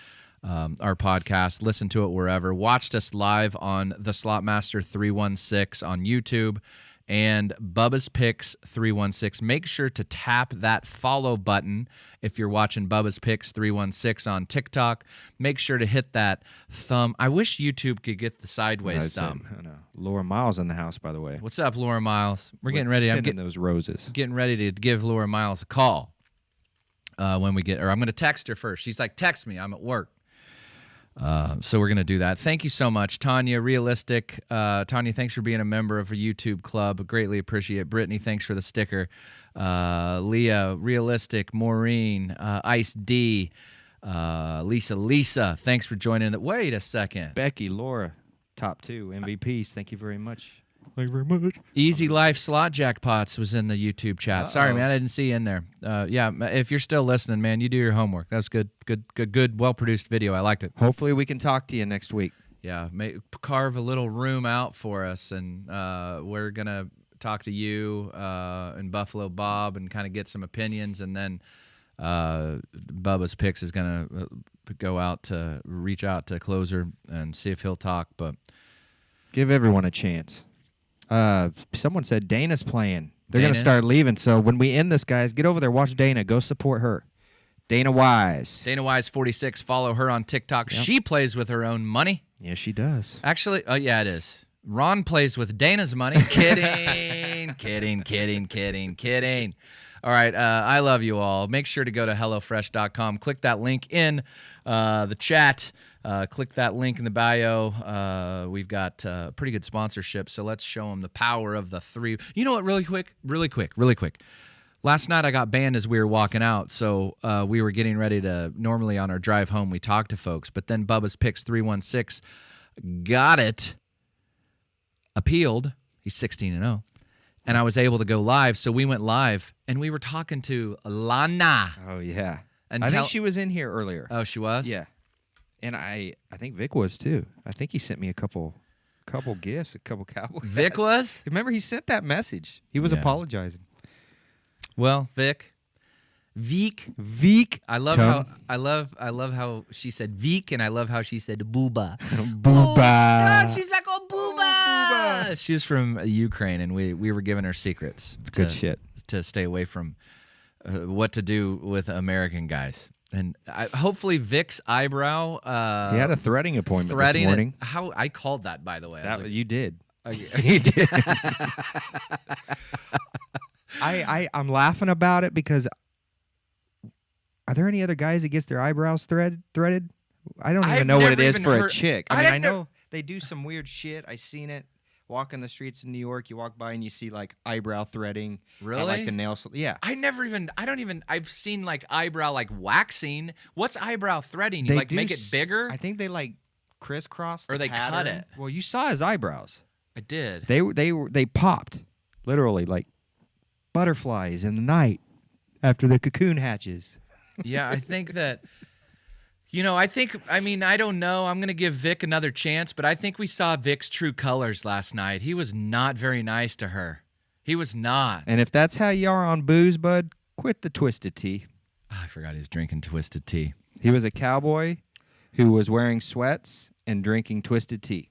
our podcast, listened to it wherever, watched us live on the Slotmaster 316 on YouTube and Bubba's Picks 316. Make sure to tap that follow button if you're watching Bubba's Picks 316 on TikTok. Make sure to hit that thumb. I wish YouTube could get the sideways thumb. I know. Laura Miles in the house, by the way. What's up, Laura Miles? We're getting ready. I'm getting those roses. Getting ready to give Laura Miles a call when we get, or I'm going to text her first. She's like, text me. I'm at work. So we're going to do that. Thank you so much, Tanya. Realistic. Tanya, thanks for being a member of a YouTube club. Greatly appreciate it. Brittany, thanks for the sticker. Leah, Realistic, Maureen, Ice D, Lisa, thanks for joining. Wait a second. Becky, Laura, top 2 MVPs. Thank you very much. Easy Life Slot Jackpots was in the YouTube chat. Sorry, man, I didn't see you in there. Yeah, if you're still listening, man, you do your homework. That was good, well-produced video. I liked it. Hopefully we can talk to you next week. Yeah, carve a little room out for us, and we're going to talk to you and Buffalo Bob and kind of get some opinions, and then Bubba's Picks is going to go out to reach out to Closer and see if he'll talk. But give everyone a chance. Someone said Dana's playing. They're going to Dana's? start leaving. So when we end this, guys, get over there, watch Dana. Go support her. Dana Wise. Dana Wise 46. Follow her on TikTok. Yep. She plays with her own money. Yes, she does. Actually, yeah, it is. Ron plays with Dana's money. Kidding. Kidding. All right, I love you all. Make sure to go to HelloFresh.com. Click that link in the chat. Click that link in the bio. We've got pretty good sponsorship, so let's show them the power of the 3. You know what, really quick. Last night I got banned as we were walking out, so we were getting ready to, normally on our drive home, we talk to folks, but then Bubba's Picks 316 got it, appealed. He's 16-0. And I was able to go live, so we went live, and we were talking to Lana. Oh, yeah. And I think she was in here earlier. Oh, she was? Yeah. And I think Vic was, too. I think he sent me a couple gifts, a couple cowboy hats. Vic was? Remember, he sent that message. He was apologizing. Well, Vic. I love how she said Vic, and I love how she said booba. Booba. Oh, God, she's like, oh, booba. She's from Ukraine, and we were giving her secrets. It's good shit. To stay away from what to do with American guys. And hopefully Vic's eyebrow. He had a threading appointment this morning. How I called that, by the way. You did. You did. I'm laughing about it because are there any other guys that gets their eyebrows threaded? I don't even know what it is for a chick. I know they do some weird shit. I seen it walking the streets in New York. You walk by and you see like eyebrow threading. Really? Like the nails. Yeah. I've seen like eyebrow like waxing. What's eyebrow threading? You They like do make it bigger? I think they like crisscross Or the they cut pattern. it. Well, you saw his eyebrows. I did. They popped, literally like butterflies in the night after the cocoon hatches. Yeah, I think that, I don't know. I'm going to give Vic another chance, but I think we saw Vic's true colors last night. He was not very nice to her. He was not. And if that's how you are on booze, bud, quit the twisted tea. Oh, I forgot he was drinking twisted tea. He was a cowboy who was wearing sweats and drinking twisted tea.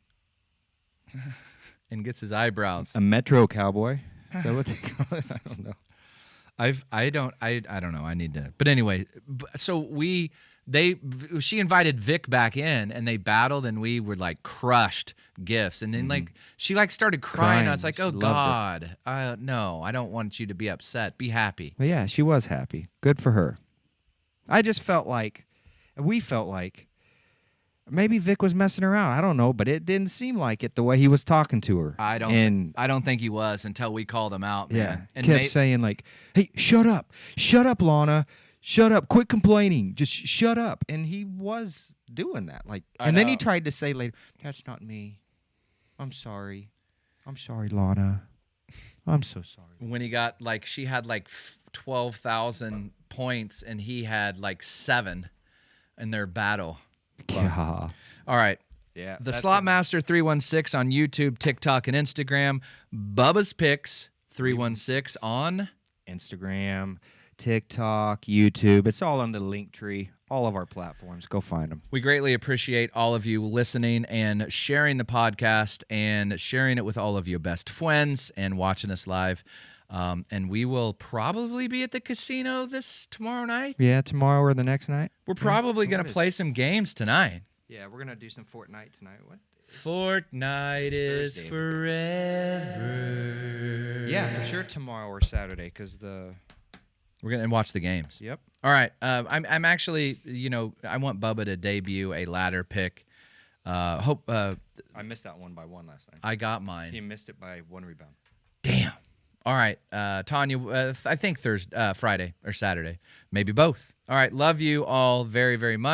And gets his eyebrows. A metro cowboy. Is that what they call it? I don't know. I don't know. I need to. But anyway, so she invited Vic back in, and they battled, and we were like crushed gifts, and then she started crying. I was like, She oh loved God, no, I don't want you to be upset. Be happy. Well, yeah, she was happy. Good for her. I just felt like, we felt like, maybe Vic was messing around. I don't know, but it didn't seem like it the way he was talking to her. I don't think he was until we called him out, man. Yeah, And kept saying like, "Hey, shut up, Lana, shut up, quit complaining, just shut up." And he was doing that, like, and then he tried to say later, "That's not me. I'm sorry, Lana. I'm so sorry." When he got she had 12,000 points, and he had 7 in their battle. Yeah. All right. Yeah. The Slotmaster 316 on YouTube, TikTok, and Instagram. Bubba's Picks 316 on Instagram, TikTok, YouTube. It's all on the link tree. All of our platforms. Go find them. We greatly appreciate all of you listening and sharing the podcast and sharing it with all of your best friends and watching us live. And we will probably be at the casino tomorrow night. Yeah, tomorrow or the next night. We're probably going to play some games tonight. Yeah, we're going to do some Fortnite tonight. What? Fortnite is Thursday. forever. Yeah, for sure tomorrow or Saturday, because the We're gonna watch the games. Yep. All right. I'm actually, I want Bubba to debut a ladder pick. Hope. I missed that one by one last night. I got mine. He missed it by 1 rebound. Damn. All right, Tanya. I think Friday or Saturday, maybe both. All right. Love you all very, very much.